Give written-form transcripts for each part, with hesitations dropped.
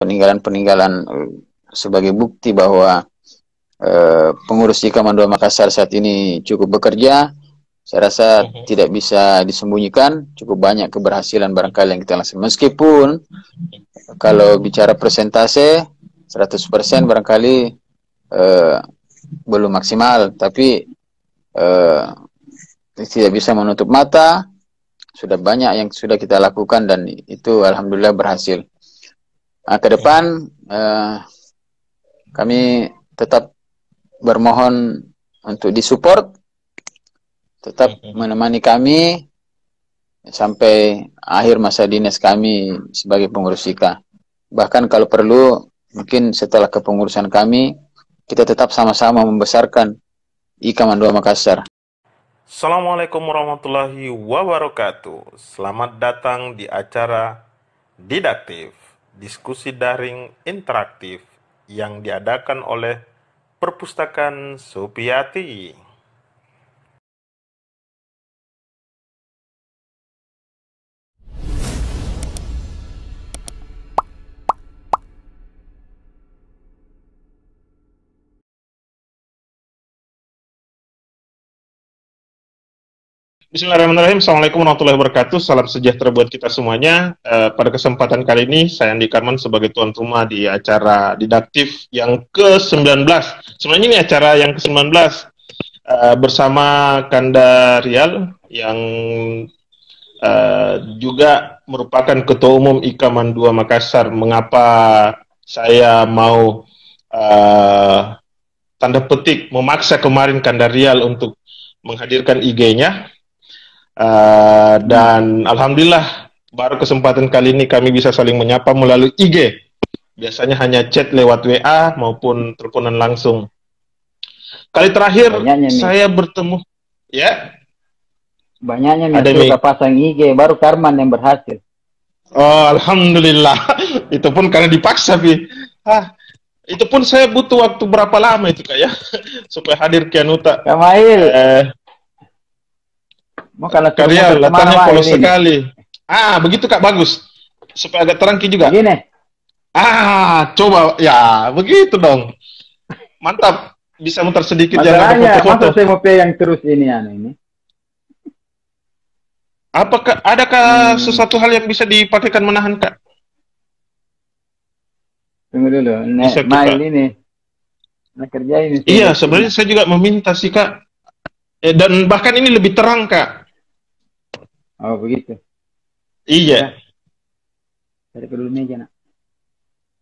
peninggalan-peninggalan sebagai bukti bahwa pengurus IKA Mandua Makassar saat ini cukup bekerja. Saya rasa tidak bisa disembunyikan, cukup banyak keberhasilan barangkali yang kita laksanakan. Meskipun kalau bicara persentase 100% barangkali belum maksimal, tapi tidak bisa menutup mata. Sudah banyak yang sudah kita lakukan dan itu alhamdulillah berhasil. Nah, ke depan kami tetap bermohon untuk disupport, tetap menemani kami sampai akhir masa dinas kami sebagai pengurus IKA. Bahkan kalau perlu, mungkin setelah kepengurusan kami, kita tetap sama-sama membesarkan IKA Mandua Makassar. Assalamualaikum warahmatullahi wabarakatuh. Selamat datang di acara Didaktif, diskusi daring interaktif yang diadakan oleh Perpustakaan Supiati. Bismillahirrahmanirrahim. Assalamualaikum warahmatullahi wabarakatuh. Salam sejahtera buat kita semuanya. Pada kesempatan kali ini, saya Andi Karman sebagai tuan rumah di acara Didaktif yang ke-19. Sebenarnya ini acara yang ke-19 bersama Kanda Rial yang juga merupakan Ketua Umum IKA Mandua Makassar. Mengapa saya mau tanda petik memaksa kemarin Kanda Rial untuk menghadirkan IG-nya? Dan alhamdulillah baru kesempatan kali ini kami bisa saling menyapa melalui IG. Biasanya hanya chat lewat WA maupun teleponan langsung. Kali terakhir saya bertemu, ya. Banyaknya yang pasang IG, baru Karman yang berhasil. Oh, alhamdulillah. Itu pun karena dipaksa, Bi. Itu pun saya butuh waktu berapa lama itu Kak ya supaya hadir ke Anuta. Kamail. Mau kalau karya latarnya polos sekali. Begitu Kak, bagus. Supaya agak terang juga. Begini. Coba ya, begitu dong. Mantap. Bisa muter sedikit jangan foto-foto. Masa saya mau yang terus ini. Apakah adakah sesuatu hal yang bisa dipakaikan menahan Kak? Tunggu dulu. Mail ini. Nah, kerja ini. Iya, sebenarnya saya juga meminta sih Kak. Dan bahkan ini lebih terang Kak. Oh begitu. Iya. Cari dulu meja nak.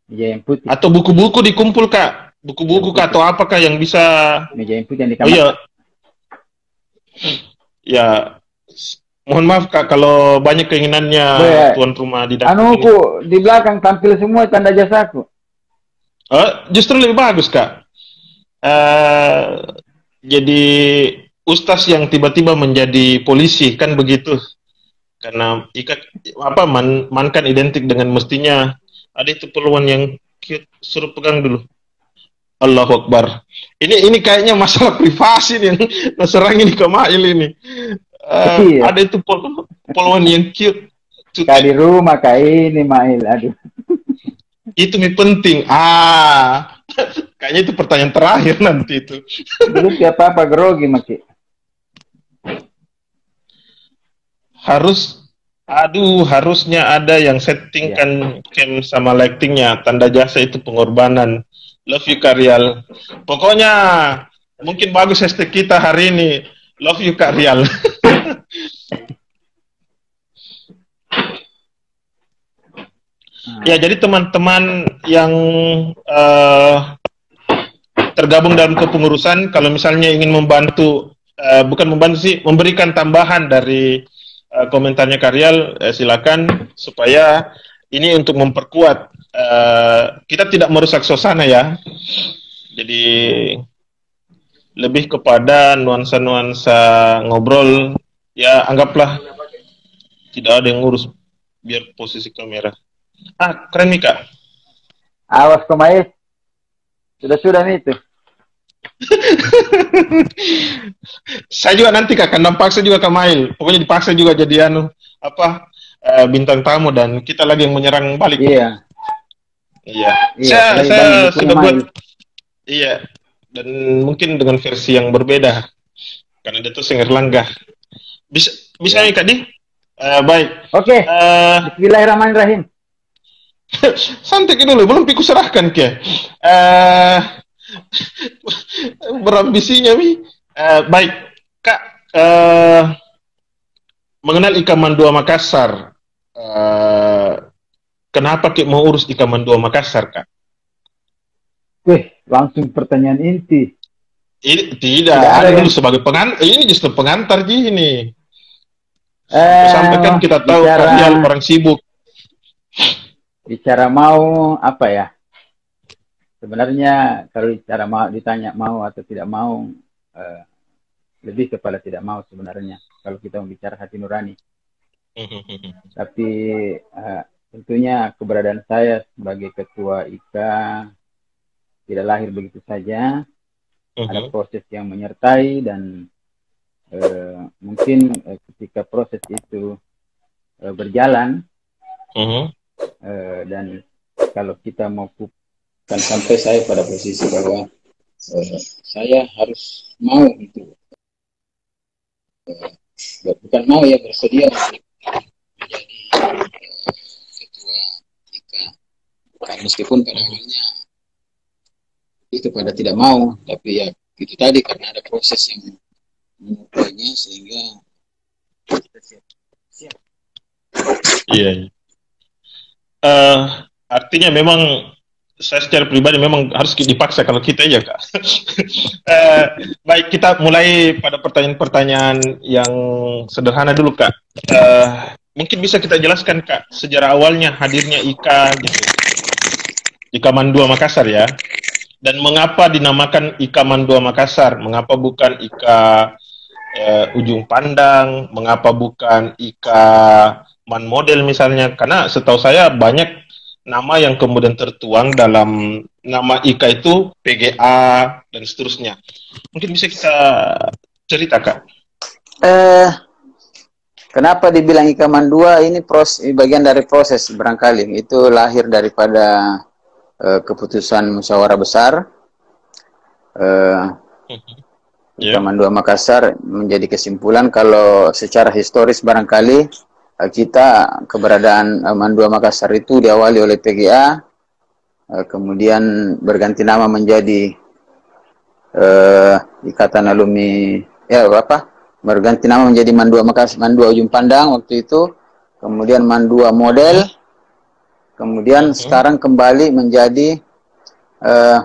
Meja yang putih. Atau buku-buku dikumpul Kak. Buku-buku Kak atau apakah yang bisa? Meja yang putih yang di kamar. Iya. Ya. Mohon maaf Kak kalau banyak keinginannya tuan rumah di dalam. Di belakang tampil semua tanda jasaku. Justru lebih bagus Kak. Jadi ustaz yang tiba-tiba menjadi polisi kan begitu. Karena mankan identik dengan mestinya ada itu peluang yang suruh pegang dulu. Allahu Akbar. Ini kayaknya masalah privasi yang serang ini ke Mail ini. Iya. Ada itu peluang yang cute. Kak di rumah Kak ini Mail, aduh. Itu nih penting. Kayaknya itu pertanyaan terakhir nanti itu. Dulu siapa apa grogi Maki? Harusnya ada yang settingkan cam sama lightingnya. Tanda jasa itu pengorbanan. Love you Karial. Pokoknya mungkin bagus hashtag kita hari ini. Love you Karial. Ya, jadi teman-teman yang tergabung dalam kepengurusan, kalau misalnya ingin membantu, bukan membantu sih, memberikan tambahan dari komentarnya Karial, silakan, supaya ini untuk memperkuat, kita tidak merusak suasana ya, jadi lebih kepada nuansa-nuansa ngobrol, ya anggaplah tidak ada yang ngurus, biar posisi kamera. Keren nih Kak. Awas Komail. Sudah nih itu. Saya juga nanti Kak, akan paksa juga Kak Mail. Pokoknya dipaksa juga jadi bintang tamu dan kita lagi yang menyerang balik. Iya. Iya. Iya, Saya sudah buat. Iya. Dan mungkin dengan versi yang berbeda. Karena dia tuh Singer Langga. Bisa ya. Kak Di? Baik. Oke. Bismillahirrahmanirrahim. Santai dulu, belum piku serahkan ke. Berambisinya Mi. Baik, Kak. Mengenal Ikaman 2 Makassar. Kenapa Kak mau urus Ikaman 2 Makassar, Kak? Langsung pertanyaan inti. Ini tidak ada dulu sebagai pengantar. Ini justru pengantar ini. Sampai kan kita tahu Karial orang sibuk. Bicara mau apa ya? Sebenarnya kalau bicara mau ditanya mau atau tidak mau, lebih kepada tidak mau sebenarnya. Kalau kita bicara hati nurani. Tapi tentunya keberadaan saya sebagai ketua IKA tidak lahir begitu saja. Ada proses yang menyertai dan mungkin ketika proses itu berjalan dan kalau kita mau kan sampai saya pada posisi bahwa saya harus mau itu bukan mau ya bersedia untuk menjadi ketua IKA. Meskipun pada awalnya itu pada tidak mau, tapi ya itu tadi karena ada proses yang mengukurnya sehingga kita siap. Iya. Artinya memang saya secara pribadi memang harus dipaksa kalau kita ya Kak. Baik, kita mulai pada pertanyaan-pertanyaan yang sederhana dulu Kak. Mungkin bisa kita jelaskan Kak sejarah awalnya hadirnya IKA gitu. Ikaman 2 Makassar ya. Dan mengapa dinamakan Ikaman 2 Makassar? Mengapa bukan IKA Ujung Pandang? Mengapa bukan IKA Man Model misalnya? Karena setahu saya banyak nama yang kemudian tertuang dalam nama IKA itu PGA dan seterusnya. Mungkin bisa kita cerita Kak. Kenapa dibilang Ikaman 2? Ini bagian dari proses barangkali. Itu lahir daripada keputusan musyawarah besar. Ikaman 2 Makassar menjadi kesimpulan kalau secara historis barangkali kita keberadaan Man 2 Makassar itu diawali oleh PGA, kemudian berganti nama menjadi Ikatan Alumni berganti nama menjadi Man 2 Makassar, Man 2 Ujung Pandang waktu itu, kemudian Man 2 Model. Kemudian sekarang kembali menjadi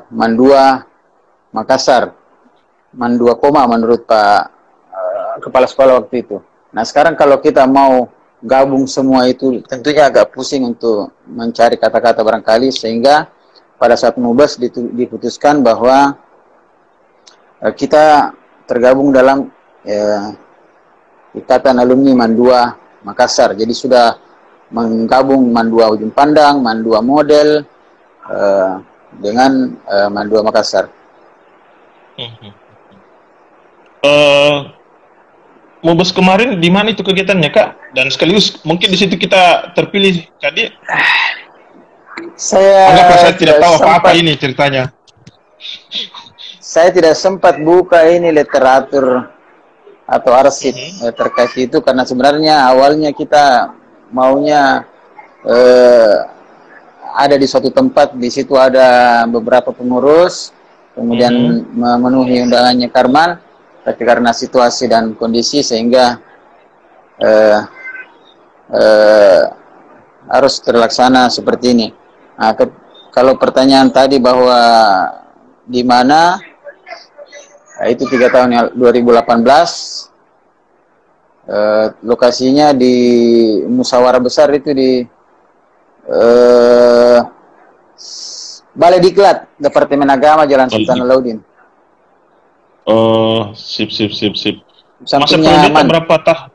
Man 2 Makassar. Man 2 koma menurut Pak Kepala Sekolah waktu itu. Nah sekarang kalau kita mau gabung semua itu tentunya agak pusing untuk mencari kata-kata barangkali, sehingga pada saat mubas diputuskan bahwa kita tergabung dalam Ikatan Alumni Man 2 Makassar. Jadi sudah menggabung Man 2 Ujung Pandang, Man 2 Model dengan Man 2 Makassar. Mubas kemarin di mana itu kegiatannya Kak? Dan sekaligus mungkin di situ kita terpilih tadi. Saya tidak tahu apa-apa ini ceritanya. Saya tidak sempat buka ini literatur atau arsip terkait itu, karena sebenarnya awalnya kita maunya ada di suatu tempat, di situ ada beberapa pengurus, kemudian memenuhi undangannya Karman, tapi karena situasi dan kondisi sehingga harus terlaksana seperti ini. Nah, kalau pertanyaan tadi bahwa di mana, itu 3 tahun yang 2018. Lokasinya di musyawarah besar itu di Balai Diklat, Departemen Agama, Jalan Sultan Alauddin. Oh, sip. Masa Sampingnya pendidikan berapa tahun?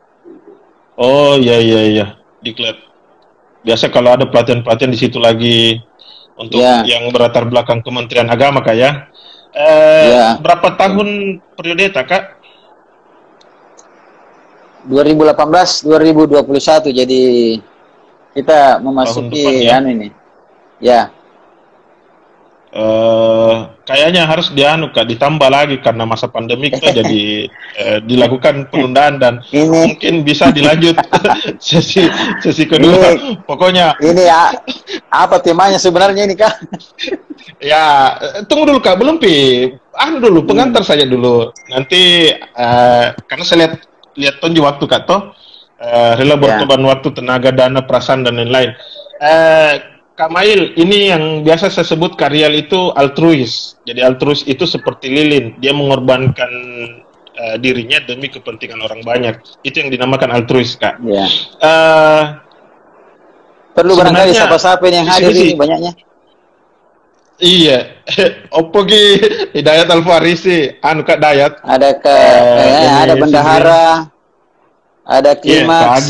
Oh, iya. Diklat. Biasa kalau ada pelatihan-pelatihan di situ lagi untuk yang berlatar belakang Kementerian Agama Kak ya. Berapa tahun periode Kak? 2018-2021, jadi kita memasuki ini. Ya. kayaknya harus ditambah lagi karena masa pandemi kita jadi dilakukan penundaan dan mungkin bisa dilanjut sesi kedua. Pokoknya ini ya apa temanya sebenarnya ini Kak? Ya, tunggu dulu Kak, belum dulu pengantar saja dulu. Nanti karena saya lihat tonji waktu Kak toh rela berkorban waktu, tenaga, dana, perasaan dan lain-lain. Kak Mail, ini yang biasa saya sebut Karyal itu altruis. Jadi altruis itu seperti lilin, dia mengorbankan dirinya demi kepentingan orang banyak. Itu yang dinamakan altruis, Kak. Perlu barangkali siapa-siapa yang hadir ini banyaknya. Iya, opo ki Hidayat Alfarisi, Kak Dayat. Ada ada Bendahara, ada Klimaks,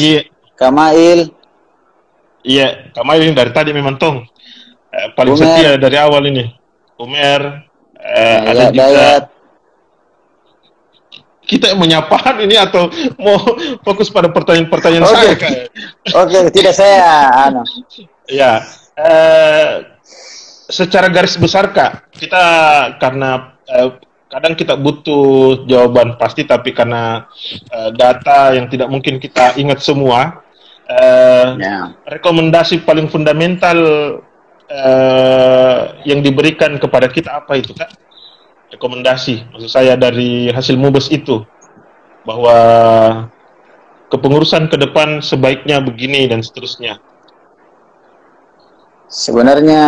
Kak Mail. Iya, Kak Mail ini dari tadi memang tong paling setia dari awal ini. Umer, ada juga Dayat. Kita menyapa ini atau mau fokus pada pertanyaan-pertanyaan saya Kak? Oke, tidak saya Ya, secara garis besar Kak, kita karena kadang kita butuh jawaban pasti, tapi karena data yang tidak mungkin kita ingat semua, rekomendasi paling fundamental yang diberikan kepada kita apa itu Kak? Rekomendasi, maksud saya dari hasil MUBES itu, bahwa kepengurusan ke depan sebaiknya begini dan seterusnya. Sebenarnya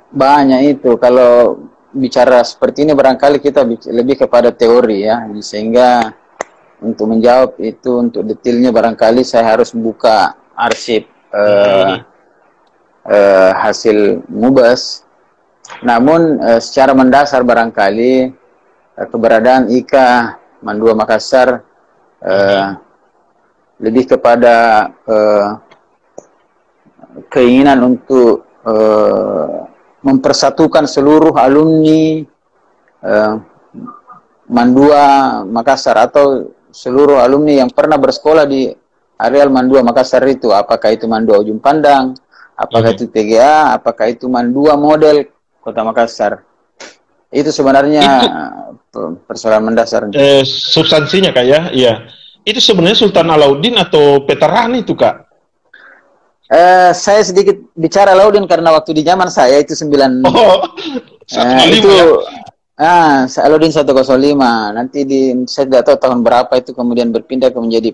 banyak itu. Kalau bicara seperti ini barangkali kita lebih kepada teori ya, sehingga untuk menjawab itu untuk detailnya barangkali saya harus buka arsip hasil MUBES. Namun secara mendasar barangkali keberadaan IKA Mandua Makassar lebih kepada keinginan untuk mempersatukan seluruh alumni Mandua Makassar atau seluruh alumni yang pernah bersekolah di areal Mandua Makassar itu, apakah itu Mandua Ujung Pandang, apakah itu PGA, apakah itu Mandua model Kota Makassar. Itu sebenarnya persoalan mendasar. Substansinya Kak ya, iya. Itu sebenarnya Sultan Alauddin atau Petarani itu Kak? Saya sedikit bicara Alauddin karena waktu di zaman saya itu 105 itu ya? Alauddin 105. Nanti saya tidak tahu tahun berapa itu kemudian berpindah ke menjadi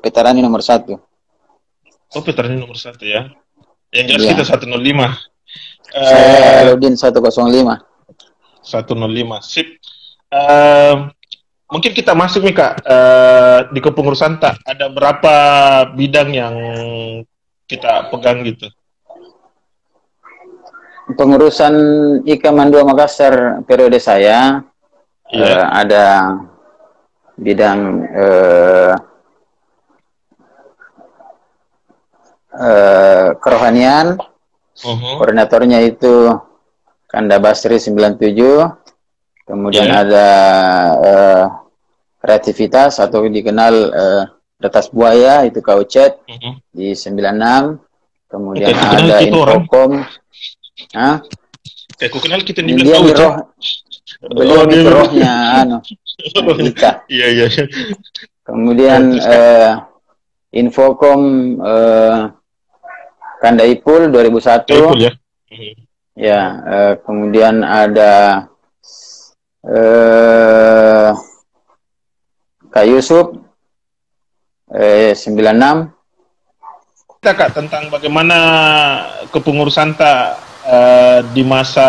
Petarani nomor 1. Oh, Petarani nomor 1 ya. Yang jelas kita 105. Saya Alauddin 105. 105, sip. Mungkin kita masuk nih Kak, di kepengurusan tak ada berapa bidang yang kita pegang gitu? Pengurusan IKA Mandua Makassar periode saya ada bidang kerohanian. Koordinatornya itu Kanda Basri 97. Kemudian ada kreativitas atau dikenal Retas Buaya, itu Kaucet di 96. Kemudian ada Infocom. Kayak ku kenal kita di dia di roh. Beliau di rohnya Ika. Iya. Kemudian Infocom Kanda Ipul 2001. Ipul ya. Ya, kemudian ada Kak Yusuf 96. Kita Kak tentang bagaimana kepengurusan tak di masa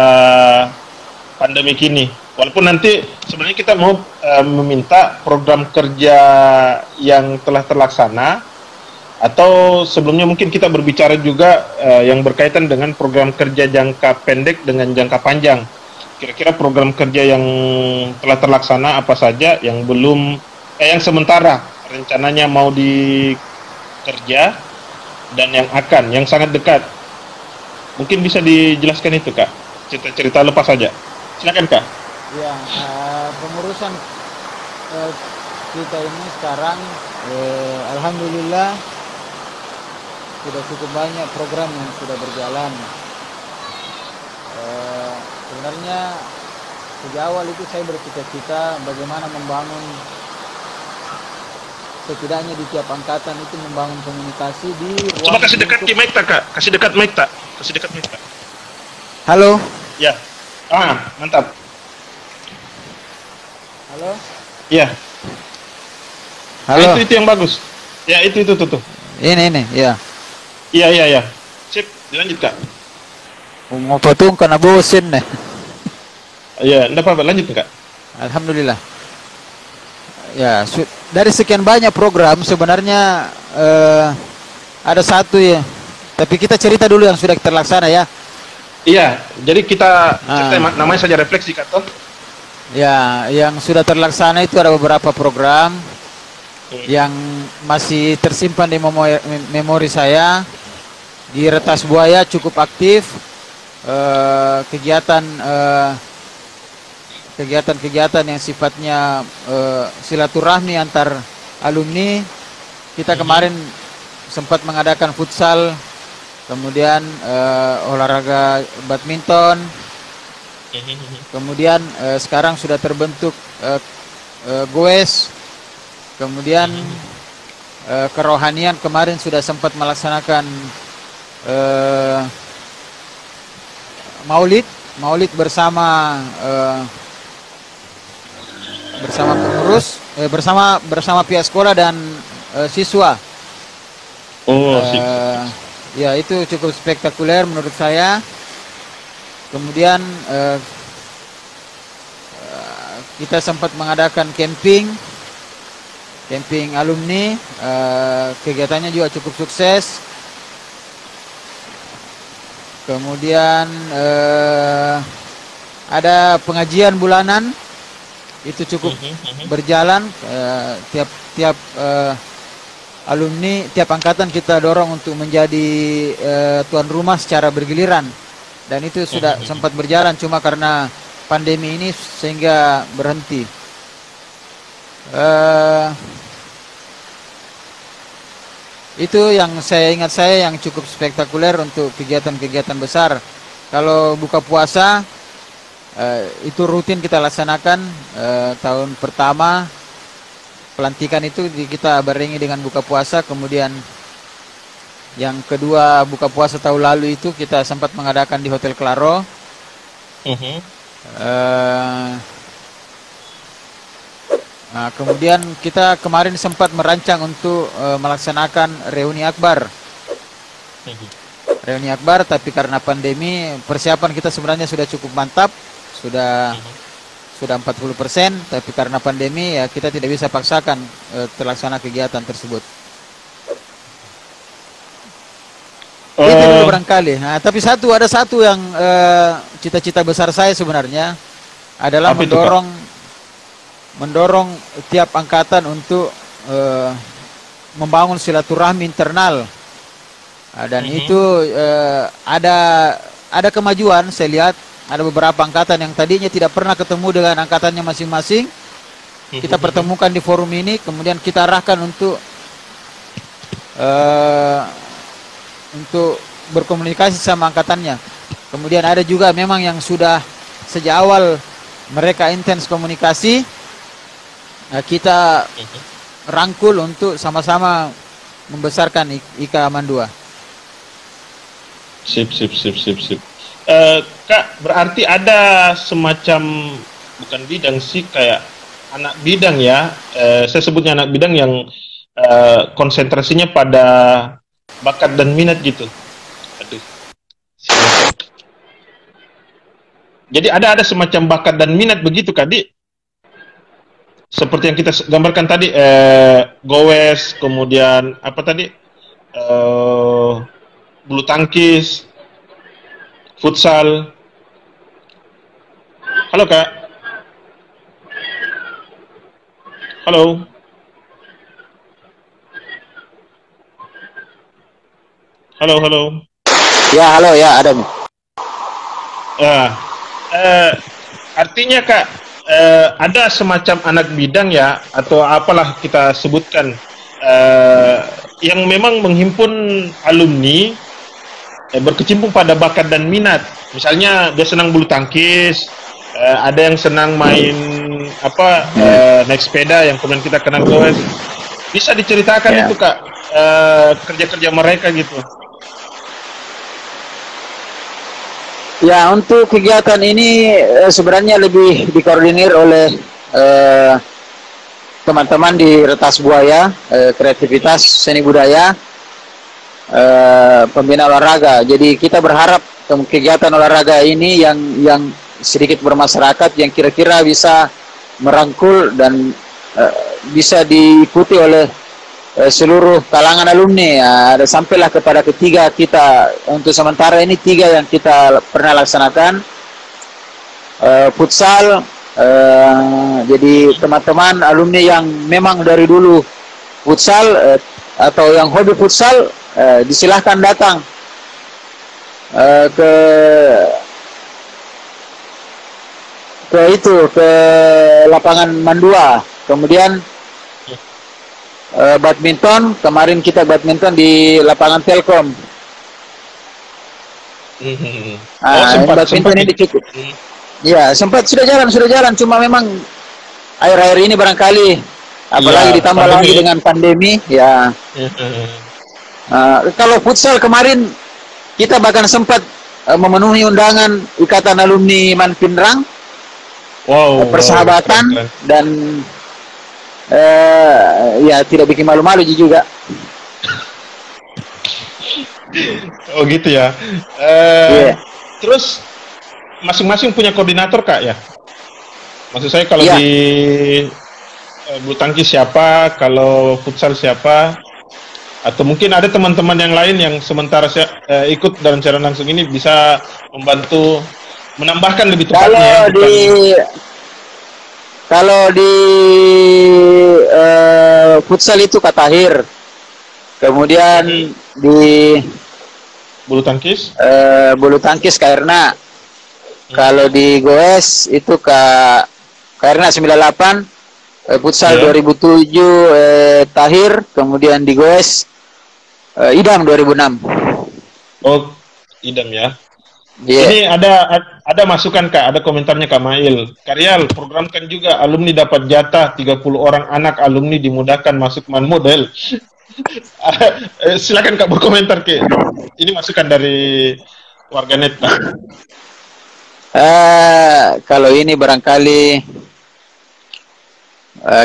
pandemi ini. Walaupun nanti sebenarnya kita mau meminta program kerja yang telah terlaksana, atau sebelumnya mungkin kita berbicara juga yang berkaitan dengan program kerja jangka pendek dengan jangka panjang. Kira-kira program kerja yang telah terlaksana apa saja, yang belum, yang sementara rencananya mau dikerja, dan yang akan, yang sangat dekat. Mungkin bisa dijelaskan itu Kak, cerita-cerita lepas saja. Silakan Kak. Ya, pengurusan kita ini sekarang alhamdulillah sudah cukup banyak program yang sudah berjalan. sebenarnya sejak awal itu saya bercita-cita bagaimana membangun setidaknya di tiap angkatan itu membangun komunikasi di ruang. Coba kasih dekat mic tak, Kak? Kasih dekat mic tak? Kasih dekat mic tak? Halo? Ya. Mantap. Halo? Ya. Halo? Itu yang bagus. Ya, itu tuh. Ini, ya. Iya. Sip, dilanjut, Kak. Mau potong karena bosen nih. Iya, enggak apa-apa, lanjut, Kak. Alhamdulillah. Ya, dari sekian banyak program sebenarnya ada satu ya. Tapi kita cerita dulu yang sudah terlaksana ya. Iya, jadi kita namanya saja refleksi, Kak. Ya, yang sudah terlaksana itu ada beberapa program yang masih tersimpan di memori saya. Di Retas Buaya cukup aktif kegiatan yang sifatnya silaturahmi antar alumni. Kita kemarin sempat mengadakan futsal, kemudian olahraga badminton, kemudian sekarang sudah terbentuk goes, kemudian kerohanian kemarin sudah sempat melaksanakan maulid bersama pengurus, bersama pihak sekolah dan siswa. Ya, itu cukup spektakuler menurut saya. Kemudian kita sempat mengadakan camping alumni, kegiatannya juga cukup sukses. Kemudian ada pengajian bulanan, itu cukup berjalan. Tiap alumni, tiap angkatan kita dorong untuk menjadi tuan rumah secara bergiliran, dan itu sudah sempat berjalan, cuma karena pandemi ini sehingga berhenti. Itu yang saya ingat yang cukup spektakuler untuk kegiatan-kegiatan besar. Kalau buka puasa itu rutin kita laksanakan. Tahun pertama pelantikan itu kita barengi dengan buka puasa. Kemudian yang kedua buka puasa tahun lalu itu kita sempat mengadakan di Hotel Claro. Nah, kemudian kita kemarin sempat merancang untuk melaksanakan reuni akbar. Tapi karena pandemi, persiapan kita sebenarnya sudah cukup mantap, sudah 40%, tapi karena pandemi ya kita tidak bisa paksakan terlaksana kegiatan tersebut. Itu dulu barangkali. Nah, tapi ada satu yang cita-cita besar saya sebenarnya adalah mendorong tiap angkatan untuk membangun silaturahmi internal. Dan itu ada kemajuan. Saya lihat ada beberapa angkatan yang tadinya tidak pernah ketemu dengan angkatannya masing-masing. Kita pertemukan di forum ini, kemudian kita arahkan untuk berkomunikasi sama angkatannya. Kemudian ada juga memang yang sudah sejak awal mereka intens komunikasi. Nah, kita rangkul untuk sama-sama membesarkan IKA Mandua. Sip. Kak, berarti ada semacam, bukan bidang sih, kayak anak bidang ya. Saya sebutnya anak bidang yang konsentrasinya pada bakat dan minat gitu. Jadi ada semacam bakat dan minat begitu, Kak Di? Seperti yang kita gambarkan tadi, goes, kemudian apa tadi, bulu tangkis, futsal. Halo, Kak. Halo. Ya, halo ya, Adam. Artinya, Kak, ada semacam anak bidang ya, atau apalah kita sebutkan, yang memang menghimpun alumni berkecimpung pada bakat dan minat. misalnya dia senang bulu tangkis, ada yang senang main naik sepeda yang kemudian kita kenal goes. Bisa diceritakan itu Kak, kerja-kerja mereka gitu. Ya, untuk kegiatan ini sebenarnya lebih dikoordinir oleh teman-teman di Retas Buaya, kreativitas seni budaya, pembina olahraga. Jadi kita berharap kegiatan olahraga ini yang sedikit bermasyarakat, yang kira-kira bisa merangkul dan bisa diikuti oleh seluruh kalangan alumni. Ada sampailah kepada ketiga kita, untuk sementara ini 3 yang kita pernah laksanakan. Futsal, jadi teman-teman alumni yang memang dari dulu futsal atau yang hobi futsal, disilahkan datang ke lapangan Mandua. Kemudian badminton, kemarin kita badminton di lapangan Telkom. Badminton ini cukup. Ya, sudah jalan, cuma memang air-air ini barangkali, apalagi ditambah lagi dengan pandemi, ya. Kalau futsal kemarin kita bahkan sempat memenuhi undangan Ikatan Alumni Manpinrang, persahabatan, dan ya tidak bikin malu-malu juga. Oh gitu ya. Terus masing-masing punya koordinator Kak ya? Maksud saya kalau di bulu tangkis siapa, kalau futsal siapa, atau mungkin ada teman-teman yang lain yang sementara ikut dalam secara langsung ini bisa membantu menambahkan lebih tepatnya. Kalau di futsal itu Kak Tahir, kemudian di bulu tangkis Kak Erna. Kalau di goes itu Kak Erna 98, futsal 2007 Tahir, kemudian di goes Idam 2006. Oh, Idam ya. Ini ada masukan Kak, ada komentarnya Kak Mail. Karyal, programkan juga alumni dapat jatah 30 orang anak alumni dimudahkan masuk man model. Silakan Kak berkomentar Kak. Ini masukan dari warganet Kak. Kalau ini barangkali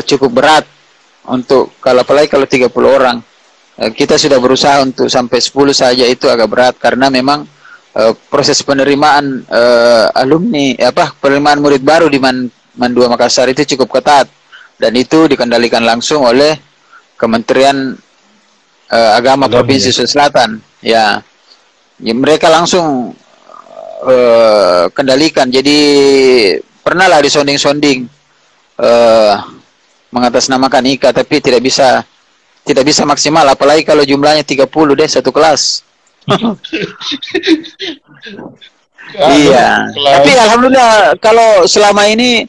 cukup berat untuk apalagi kalau 30 orang. Kita sudah berusaha untuk sampai 10 saja, itu agak berat karena memang proses penerimaan alumni penerimaan murid baru di Man 2 Makassar itu cukup ketat, dan itu dikendalikan langsung oleh Kementerian Agama Provinsi Sulawesi Selatan. Ya, mereka langsung kendalikan. Jadi pernah lah disonding-sonding mengatasnamakan IKA, tapi tidak bisa maksimal, apalagi kalau jumlahnya 30 deh satu kelas. Iya, tapi alhamdulillah kalau selama ini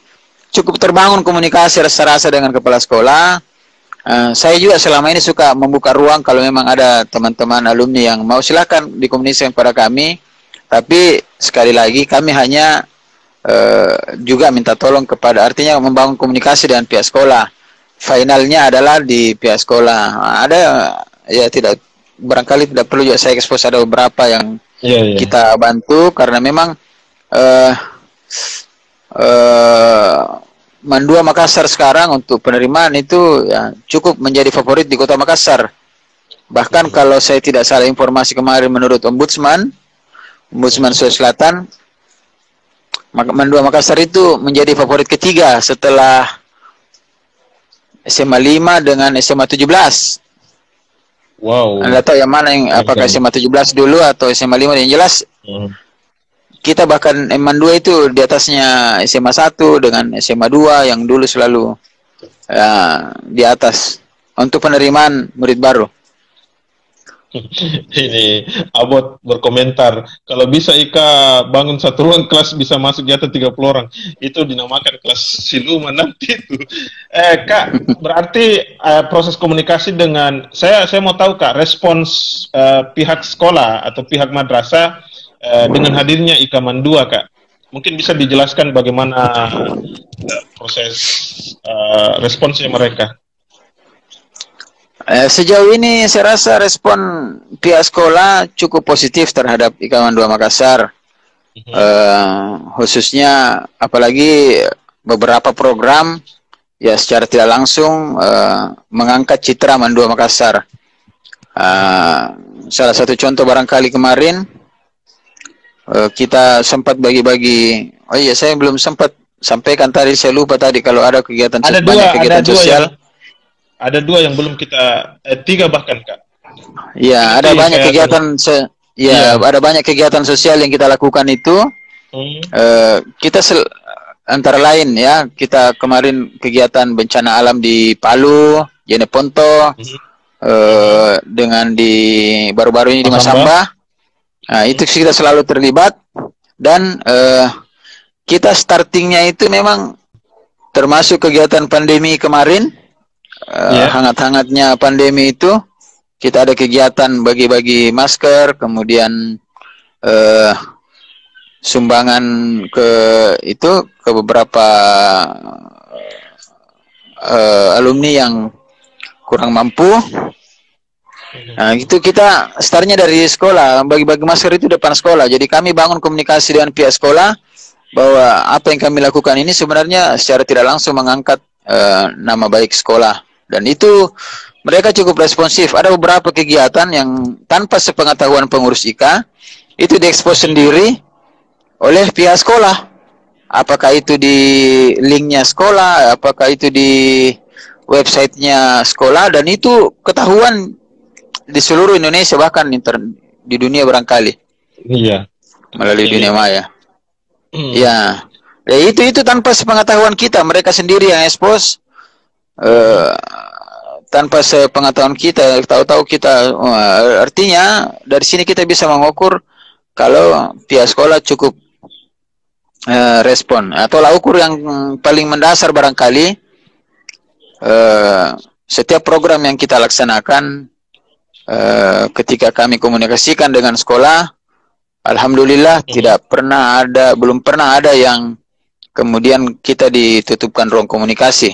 cukup terbangun komunikasi rasa-rasa dengan kepala sekolah. Saya juga selama ini suka membuka ruang kalau memang ada teman-teman alumni yang mau, silakan dikomunikasikan pada kami. Tapi sekali lagi kami hanya juga minta tolong kepada, artinya membangun komunikasi dengan pihak sekolah. Finalnya adalah di pihak sekolah. Ada ya barangkali tidak perlu juga saya expose, ada beberapa yang kita bantu karena memang Man 2 Makassar sekarang untuk penerimaan itu ya cukup menjadi favorit di Kota Makassar. Bahkan kalau saya tidak salah informasi kemarin menurut Ombudsman Sulawesi Selatan, Man 2 Makassar itu menjadi favorit ketiga setelah SMA 5 dengan SMA 17. Wow. Anda tahu yang mana yang apakah SMA 17 dulu atau SMA 5? Yang jelas kita bahkan Man 2 itu di atasnya SMA 1 dengan SMA 2 yang dulu selalu di atas untuk penerimaan murid baru. Ini Abot berkomentar, kalau bisa Ika bangun satu ruang kelas bisa masuk di atas 30 orang, itu dinamakan kelas siluman nanti itu. Kak, berarti proses komunikasi dengan saya mau tahu Kak, respons pihak sekolah atau pihak madrasah dengan hadirnya Ikaman 2, Kak. Mungkin bisa dijelaskan bagaimana proses responsnya mereka. Sejauh ini saya rasa respon pihak sekolah cukup positif terhadap Ikaman 2 Makassar. Khususnya apalagi beberapa program ya secara tidak langsung mengangkat citra Mandua Makassar. Salah satu contoh barangkali kemarin kita sempat bagi-bagi. Oh iya, saya belum sempat sampaikan tadi, saya lupa tadi kalau ada kegiatan kegiatan sosial. Ada dua yang belum kita, tiga bahkan, Kak. Ya, ada banyak kegiatan ada banyak kegiatan sosial yang kita lakukan itu. Kita antara lain ya, kita kemarin kegiatan bencana alam di Palu, Jeneponto, dengan di baru-baru ini di Masamba. Nah, itu kita selalu terlibat dan kita startingnya itu memang termasuk kegiatan pandemi kemarin. Hangat-hangatnya pandemi itu kita ada kegiatan bagi-bagi masker, kemudian sumbangan ke beberapa alumni yang kurang mampu. Nah, itu kita startnya dari sekolah, bagi-bagi masker itu depan sekolah. Jadi kami bangun komunikasi dengan pihak sekolah bahwa apa yang kami lakukan ini sebenarnya secara tidak langsung mengangkat nama baik sekolah. Dan itu mereka cukup responsif. Ada beberapa kegiatan yang tanpa sepengetahuan pengurus IKA itu diekspos sendiri oleh pihak sekolah. Apakah itu di linknya sekolah, apakah itu di websitenya sekolah, dan itu ketahuan di seluruh Indonesia, bahkan di dunia barangkali. Iya. Melalui dunia maya. Ya. Itu tanpa sepengetahuan kita, mereka sendiri yang ekspos. Tanpa sepengetahuan kita, tahu-tahu kita, artinya dari sini kita bisa mengukur kalau pihak sekolah cukup respon. Atau ukur yang paling mendasar barangkali, setiap program yang kita laksanakan, ketika kami komunikasikan dengan sekolah, alhamdulillah belum pernah ada yang kemudian kita ditutupkan ruang komunikasi.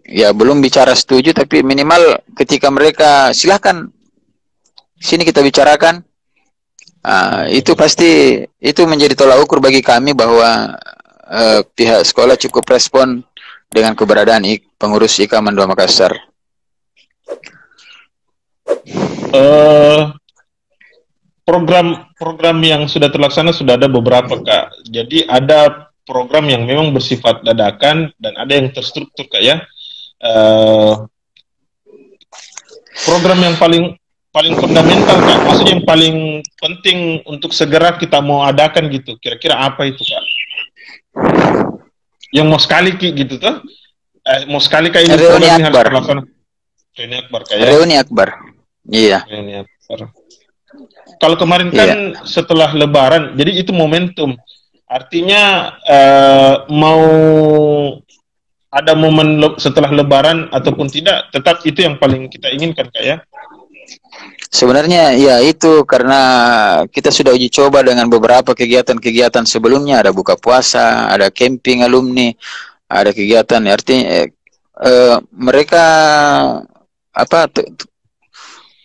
Ya belum bicara setuju, tapi minimal ketika mereka silahkan sini kita bicarakan, itu pasti itu menjadi tolak ukur bagi kami bahwa pihak sekolah cukup respon dengan keberadaan pengurus Ikaman 2 Makassar. Program yang sudah terlaksana sudah ada beberapa, Kak. Jadi ada program yang memang bersifat dadakan dan ada yang terstruktur, Kak, ya. Program yang paling fundamental, Kak, maksudnya yang paling penting untuk segera kita mau adakan gitu. Kira-kira apa itu, Kak? Yang mau sekali, Ki, gitu tuh. Mau sekali, Kak, ini Reuni Akbar. Reuni Akbar, Kak, ya. Reuni Akbar. Iya. Reuni Akbar. Kalau kemarin kan setelah Lebaran, jadi itu momentum. Artinya mau ada momen setelah Lebaran ataupun tidak, tetap itu yang paling kita inginkan, Kak, ya. Sebenarnya ya itu karena kita sudah uji coba dengan beberapa kegiatan-kegiatan sebelumnya, ada buka puasa, ada camping alumni, ada kegiatan, artinya mereka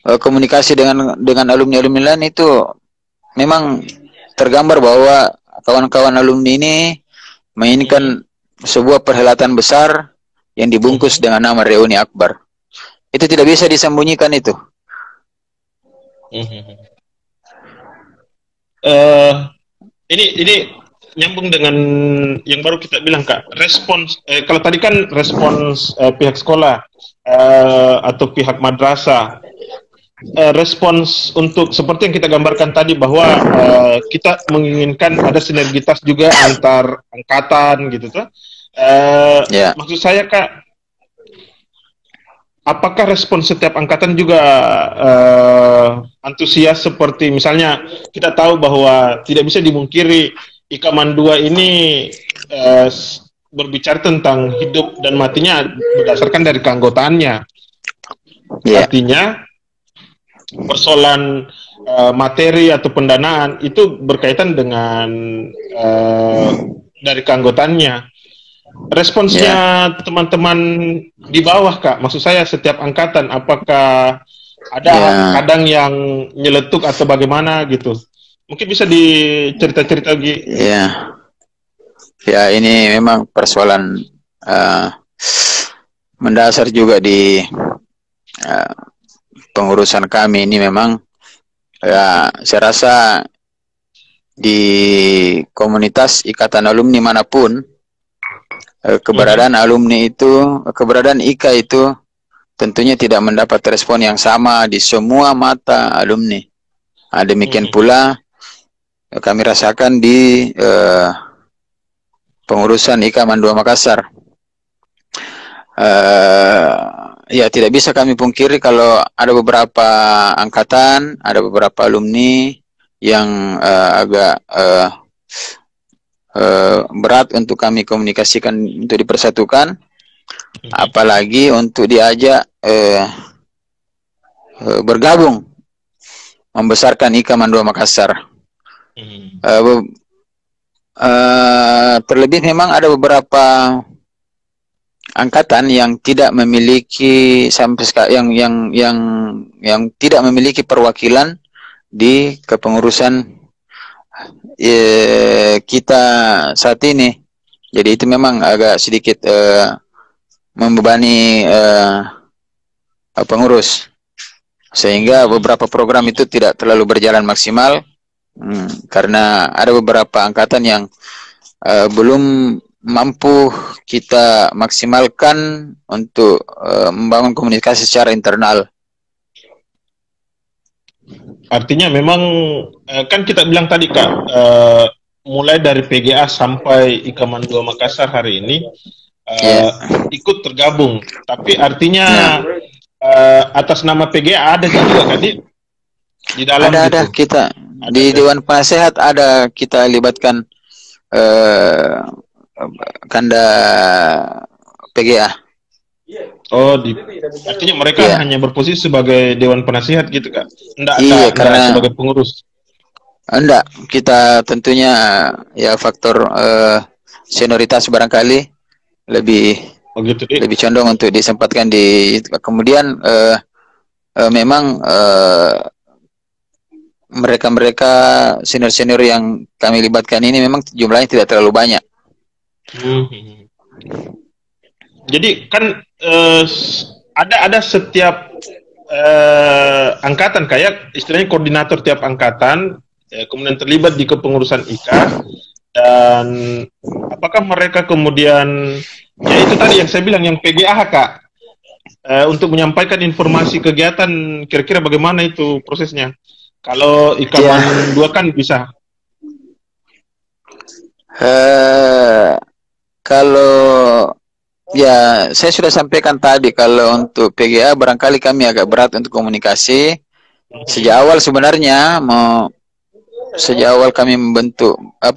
komunikasi dengan alumni-alumni lain itu memang tergambar bahwa kawan-kawan alumni ini menginginkan sebuah perhelatan besar yang dibungkus dengan nama Reuni Akbar. Itu tidak bisa disembunyikan itu. Ini nyambung dengan yang baru kita bilang, Kak. Respons kalau tadi kan respons pihak sekolah atau pihak madrasah. Respons untuk seperti yang kita gambarkan tadi bahwa kita menginginkan ada sinergitas juga antar angkatan gitu tuh. Maksud saya, Kak, apakah respons setiap angkatan juga antusias seperti misalnya kita tahu bahwa tidak bisa dimungkiri Ikaman 2 ini berbicara tentang hidup dan matinya berdasarkan dari keanggotaannya. Artinya persoalan materi atau pendanaan itu berkaitan dengan dari keanggotaannya. Responsnya teman-teman di bawah, Kak, maksud saya setiap angkatan, apakah ada kadang yang nyeletuk atau bagaimana gitu? Mungkin bisa dicerita-cerita lagi. Ya, ini memang persoalan mendasar juga di pengurusan kami ini. Memang ya, saya rasa di komunitas ikatan alumni manapun keberadaan alumni itu, keberadaan IKA itu tentunya tidak mendapat respon yang sama di semua mata alumni. Demikian pula kami rasakan di pengurusan IKA Mandua Makassar. Ya, tidak bisa kami pungkiri kalau ada beberapa angkatan, ada beberapa alumni yang agak berat untuk kami komunikasikan untuk dipersatukan, apalagi untuk diajak bergabung membesarkan IKA Mandua Makassar. Terlebih memang ada beberapa angkatan yang tidak memiliki yang tidak memiliki perwakilan di kepengurusan kita saat ini. Jadi itu memang agak sedikit membebani pengurus, sehingga beberapa program itu tidak terlalu berjalan maksimal, karena ada beberapa angkatan yang belum mampu kita maksimalkan untuk membangun komunikasi secara internal. Artinya memang kan kita bilang tadi, Kak, mulai dari PGA sampai IKA Mandua Makassar hari ini ikut tergabung. Tapi artinya atas nama PGA ada juga kan di dalam ada gitu. Kita di Dewan Penasehat ada kita libatkan Kanda PGA. Artinya mereka hanya berposisi sebagai Dewan Penasihat gitu, Kak? Enggak, karena sebagai pengurus? Enggak, kita tentunya ya faktor senioritas barangkali lebih lebih condong untuk disempatkan di. Kemudian memang mereka-mereka senior-senior yang kami libatkan ini memang jumlahnya tidak terlalu banyak. Jadi kan ada setiap angkatan kayak istilahnya koordinator tiap angkatan, kemudian terlibat di kepengurusan IKA, dan apakah mereka kemudian ya itu tadi yang saya bilang yang PGA, Kak, untuk menyampaikan informasi kegiatan, kira-kira bagaimana itu prosesnya? Kalau IKA Mandua kan bisa. Kalau ya, saya sudah sampaikan tadi, kalau untuk PGA barangkali kami agak berat untuk komunikasi. Sejak awal sebenarnya sejak awal kami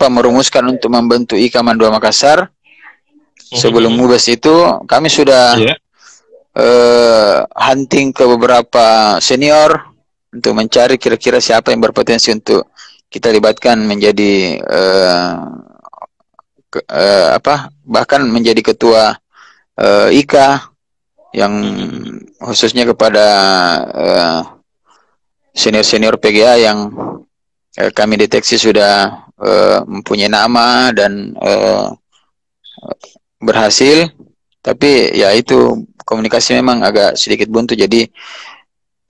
merumuskan untuk membentuk IKA Mandua Makassar. Sebelum MUBES itu kami sudah hunting ke beberapa senior untuk mencari kira-kira siapa yang berpotensi untuk kita libatkan menjadi bahkan menjadi ketua IKA, yang khususnya kepada senior-senior PGA yang kami deteksi sudah mempunyai nama dan berhasil. Tapi ya itu, komunikasi memang agak sedikit buntu, jadi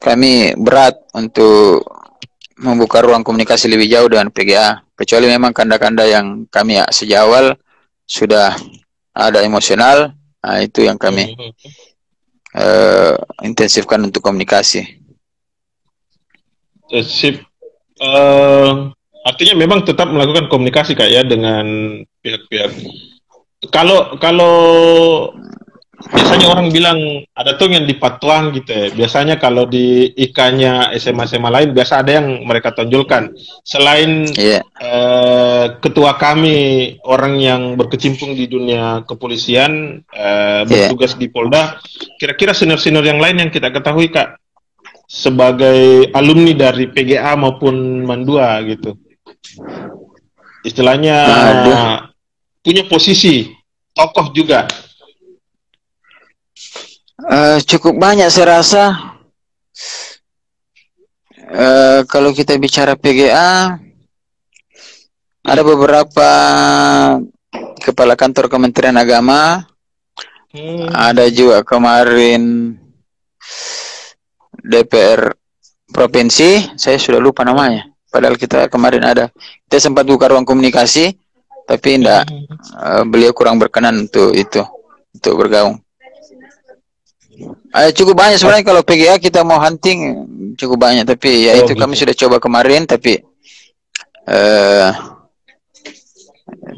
kami berat untuk membuka ruang komunikasi lebih jauh dengan PGA, kecuali memang kanda-kanda yang kami sejak awal sudah ada emosional. Nah, itu yang kami intensifkan untuk komunikasi. Sip. Artinya memang tetap melakukan komunikasi, Kak, ya, dengan pihak-pihak. Kalau biasanya orang bilang ada tuh yang dipatuang gitu ya. Biasanya kalau di IKA-nya SMA-SMA lain biasa ada yang mereka tonjolkan. Selain ketua kami, orang yang berkecimpung di dunia kepolisian, bertugas di Polda, kira-kira senior-senior yang lain yang kita ketahui, Kak, sebagai alumni dari PGA maupun Mandua gitu. Istilahnya punya posisi tokoh juga. Cukup banyak saya rasa. Kalau kita bicara PGA, ada beberapa kepala kantor Kementerian Agama, ada juga kemarin DPR provinsi, saya sudah lupa namanya. Padahal kita kemarin kita sempat buka ruang komunikasi, tapi enggak, beliau kurang berkenan untuk bergaung. Cukup banyak sebenarnya kalau PGA kita mau hunting cukup banyak, tapi ya itu kami sudah coba kemarin, tapi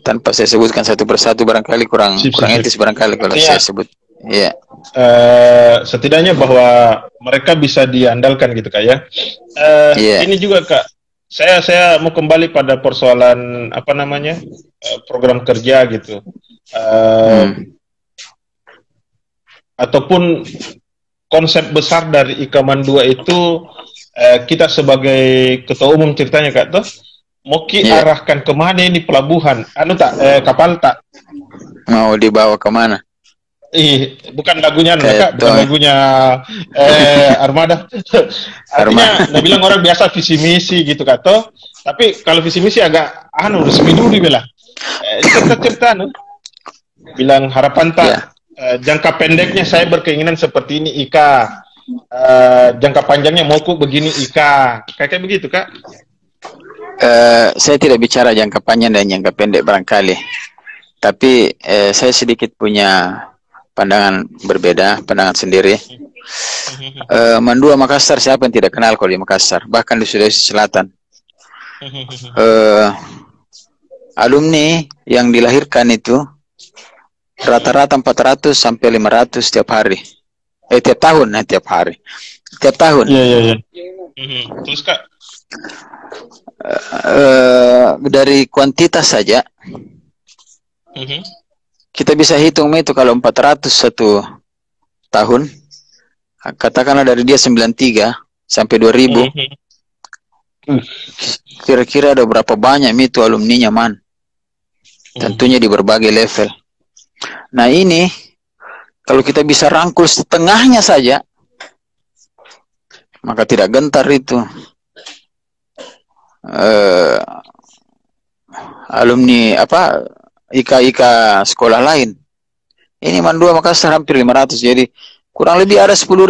tanpa saya sebutkan satu persatu barangkali kurang etis barangkali kalau saya sebut. Iya. Setidaknya bahwa mereka bisa diandalkan gitu Kak ya. Ini juga Kak, saya mau kembali pada persoalan apa namanya program kerja gitu. Ataupun konsep besar dari Ikaman 2 itu kita sebagai ketua umum ceritanya Kak toh mau arahkan kemana ini pelabuhan kapal tak mau dibawa kemana? Bukan lagunya Kak, bukan lagunya Armada. Artinya bilang orang biasa visi misi gitu Kak toh, tapi kalau visi misi agak resmi dulu bilang cerita bilang harapan tak jangka pendeknya saya berkeinginan seperti ini Ika, jangka panjangnya mauku begini Ika, kayak begitu Kak. Saya tidak bicara jangka panjang dan jangka pendek barangkali, tapi saya sedikit punya pandangan berbeda, pandangan sendiri. Mandua Makassar, siapa yang tidak kenal kalau di Makassar, bahkan di Sulawesi Selatan. Alumni yang dilahirkan itu rata-rata 400 sampai 500 tiap hari. Tiap tahun, tiap hari. Tiap tahun. Iya. Terus Kak? Dari kuantitas saja, kita bisa hitung itu kalau 400 satu tahun, katakanlah dari dia 93 sampai 2000, kira-kira ada berapa banyak itu alumninya man? Tentunya di berbagai level. Nah ini, kalau kita bisa rangkul setengahnya saja, maka tidak gentar itu alumni IKA sekolah lain. Ini Mandua Makassar hampir 500, jadi kurang lebih ada 10.000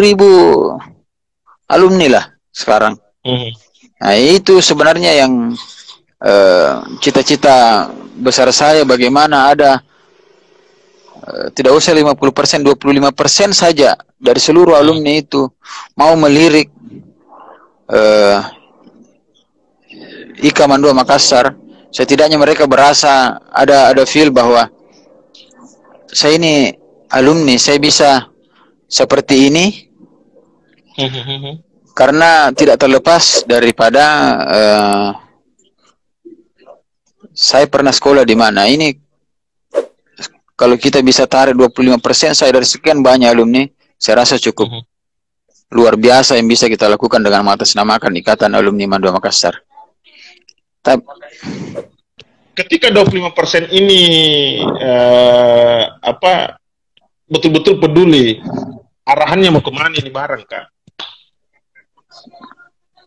alumni lah sekarang. Nah itu sebenarnya yang cita-cita besar saya, bagaimana ada tidak usah 50%, 25% saja dari seluruh alumni itu mau melirik IKA Mandua Makassar. Setidaknya mereka berasa ada feel bahwa saya ini alumni, saya bisa seperti ini karena tidak terlepas daripada saya pernah sekolah di mana. Ini kalau kita bisa tarik 25%, saya dari sekian banyak alumni, saya rasa cukup luar biasa yang bisa kita lakukan dengan mengatasnamakan Ikatan Alumni Mandua Makassar. Ketika 25% ini betul-betul peduli, arahannya mau kemana ini bareng Kak?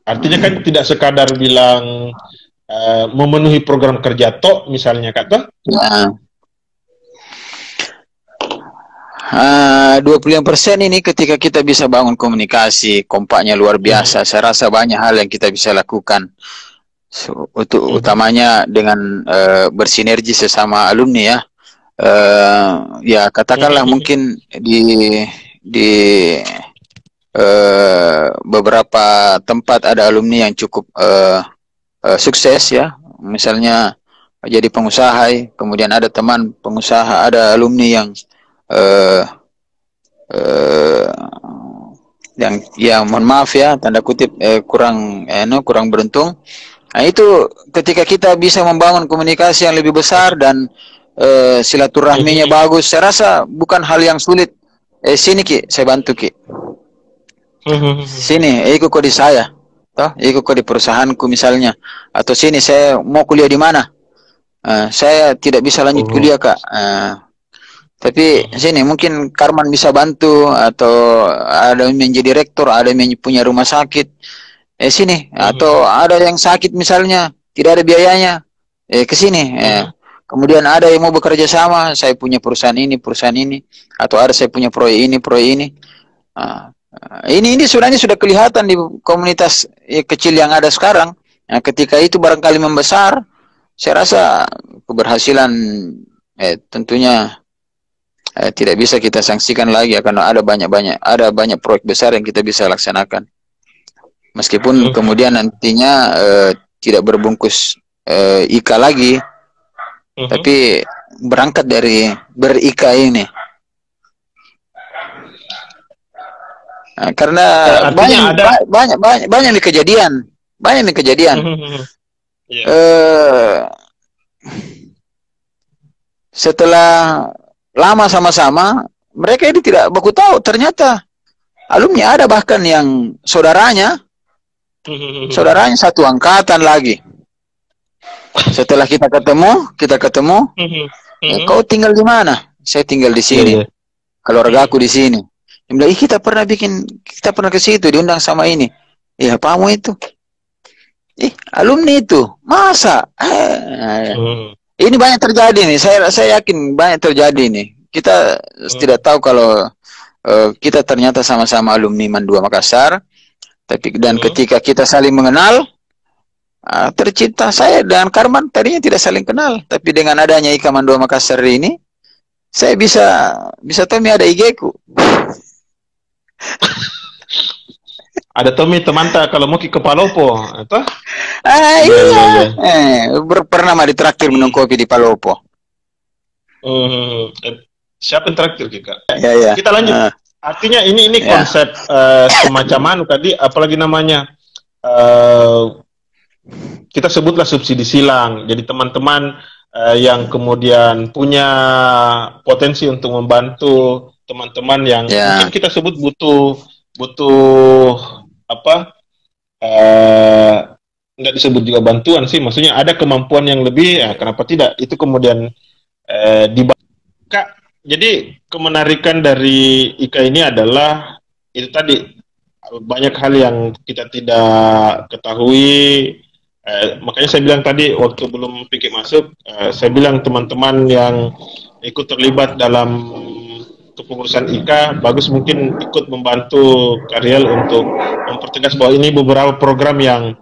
Artinya kan tidak sekadar bilang memenuhi program kerja tok misalnya Kak toh? 25% ini ketika kita bisa bangun komunikasi, kompaknya luar biasa. Saya rasa banyak hal yang kita bisa lakukan. Utamanya dengan bersinergi sesama alumni ya. Ya katakanlah mungkin di beberapa tempat ada alumni yang cukup sukses ya. Misalnya jadi pengusaha, kemudian ada teman pengusaha, ada alumni yang mohon maaf ya, tanda kutip kurang beruntung. Nah itu ketika kita bisa membangun komunikasi yang lebih besar dan silaturahminya bagus, saya rasa bukan hal yang sulit. Sini Ki, saya bantu Ki. Sini, ikut kode saya. Toh, ikut kode perusahaanku misalnya. Atau sini saya mau kuliah di mana? Saya tidak bisa lanjut kuliah, Kak. Tapi sini mungkin Karman bisa bantu, atau ada yang menjadi direktur, ada yang punya rumah sakit. Sini, atau ada yang sakit misalnya, tidak ada biayanya. Ke sini. Kemudian ada yang mau bekerja sama, saya punya perusahaan ini, atau ada saya punya proyek ini. Ini sebenarnya sudah kelihatan di komunitas kecil yang ada sekarang. Ketika itu barangkali membesar, saya rasa keberhasilan tentunya tidak bisa kita sanksikan lagi, karena ada banyak proyek besar yang kita bisa laksanakan. Meskipun kemudian nantinya tidak berbungkus IKA lagi, tapi berangkat dari ber-IKA ini. Karena banyak nih kejadian, setelah lama sama-sama, mereka ini tidak baku tahu, ternyata alumni ada bahkan yang saudaranya satu angkatan lagi. Setelah kita ketemu, kau tinggal di mana? Saya tinggal di sini. Keluarga aku di sini. Dia bilang, kita pernah ke situ, diundang sama ini. Apamu itu? Alumni itu. Masa? Ini banyak terjadi nih. Saya yakin banyak terjadi nih. Kita tidak tahu kalau kita ternyata sama-sama alumni MAN 2 Makassar. Dan ketika kita saling mengenal, tercipta, saya dengan Karman tadinya tidak saling kenal, tapi dengan adanya IKA MAN 2 Makassar ini, saya bisa Tommy ada IG ku. Ada Tommy teman tak kalau mau ke Palopo, atau? Iya. Pernah mah ditraktir minum kopi di Palopo. Siapa yang traktir kita? Ya. Kita lanjut. Artinya ini konsep semacam tadi, apalagi namanya kita sebutlah subsidi silang. Jadi teman-teman yang kemudian punya potensi untuk membantu teman-teman yang mungkin kita sebut butuh apa? Nggak disebut juga bantuan sih, maksudnya ada kemampuan yang lebih. Kenapa tidak? Itu kemudian Kak, jadi kemenarikan dari IKA ini adalah itu tadi, banyak hal yang kita tidak ketahui. Makanya saya bilang tadi waktu belum pikir masuk, saya bilang teman-teman yang ikut terlibat dalam kepengurusan IKA bagus mungkin ikut membantu Karyal untuk mempertegas bahwa ini beberapa program yang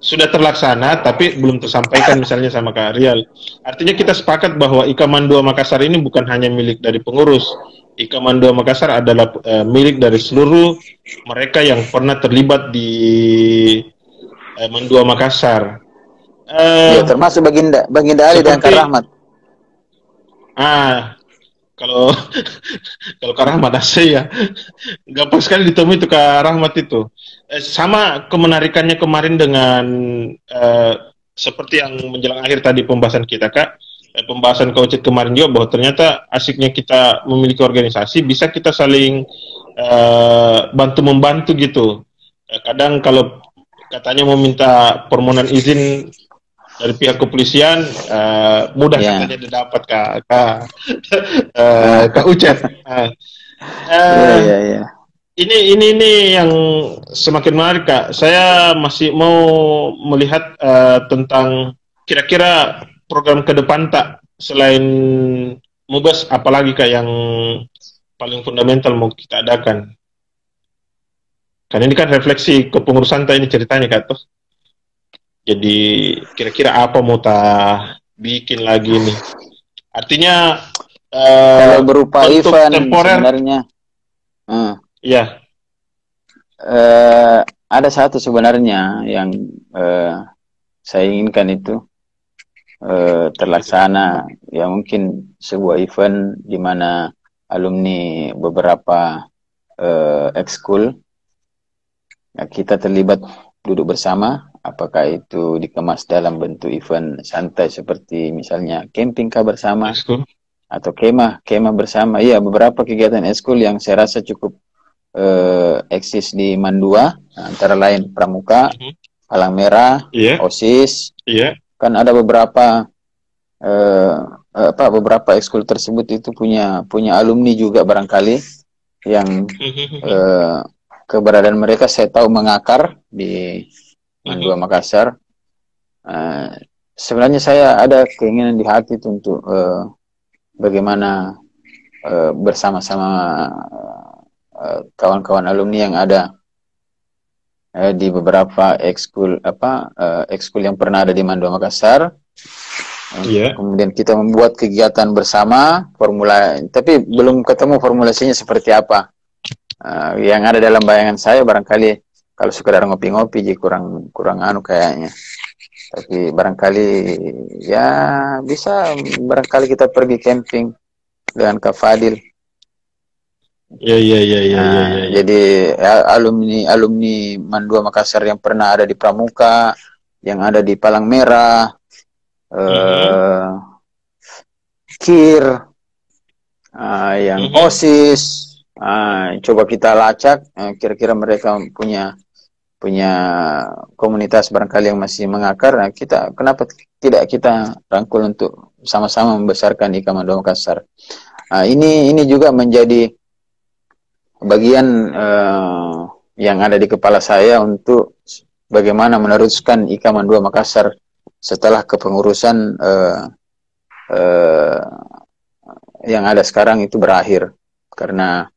sudah terlaksana tapi belum tersampaikan misalnya sama Karyal. Artinya kita sepakat bahwa IKA MAN 2 Makassar ini bukan hanya milik dari pengurus. IKA MAN 2 Makassar adalah milik dari seluruh mereka yang pernah terlibat di MAN 2 Makassar. Termasuk Baginda Ali dan Kak Rahmat. Kalau Kak Rahmat ya gampang sekali ditemui itu Kak Rahmat itu. Sama kemenarikannya kemarin dengan seperti yang menjelang akhir tadi pembahasan kita Kak, pembahasan Kaucet kemarin juga, bahwa ternyata asiknya kita memiliki organisasi, bisa kita saling bantu-membantu gitu. Kadang kalau katanya mau minta permohonan izin dari pihak kepolisian, mudah katanya didapat Kak Ucet. Ini yang semakin menarik Kak. Saya masih mau melihat tentang kira-kira program ke depan tak, selain MUBAS, apalagi Kak yang paling fundamental mau kita adakan. Karena ini kan refleksi kepengurusan tak ini ceritanya Kak tuh. Jadi kira-kira apa mau tak bikin lagi nih? Artinya kalau berupa event temporer, sebenarnya ya ada satu sebenarnya yang saya inginkan itu terlaksana, ya mungkin sebuah event di mana alumni beberapa ekskul kita terlibat, duduk bersama, apakah itu dikemas dalam bentuk event santai seperti misalnya camping bersama atau kemah bersama. Iya, beberapa kegiatan ekskul yang saya rasa cukup eksis di Mandua, antara lain Pramuka, Palang Merah, OSIS. Kan ada beberapa beberapa ekskul tersebut itu punya alumni juga barangkali yang keberadaan mereka saya tahu mengakar di Mandua Makassar. Sebenarnya saya ada keinginan di hati untuk bagaimana bersama-sama kawan-kawan alumni yang ada di beberapa ekskul ekskul yang pernah ada di Mandua Makassar. Kemudian kita membuat kegiatan bersama, tapi belum ketemu formulasinya seperti apa. Yang ada dalam bayangan saya barangkali kalau sekedar ngopi-ngopi kurang anu kayaknya. Tapi barangkali ya bisa barangkali kita pergi camping dengan Kak Fadil. Jadi alumni Mandua Makassar yang pernah ada di Pramuka, yang ada di Palang Merah, KIR, yang OSIS, coba kita lacak, kira-kira mereka punya komunitas barangkali yang masih mengakar. Nah, kenapa tidak kita rangkul untuk sama-sama membesarkan IKA Mandua Makassar. Ini juga menjadi bagian yang ada di kepala saya untuk bagaimana meneruskan IKA Mandua Makassar setelah kepengurusan yang ada sekarang itu berakhir, karena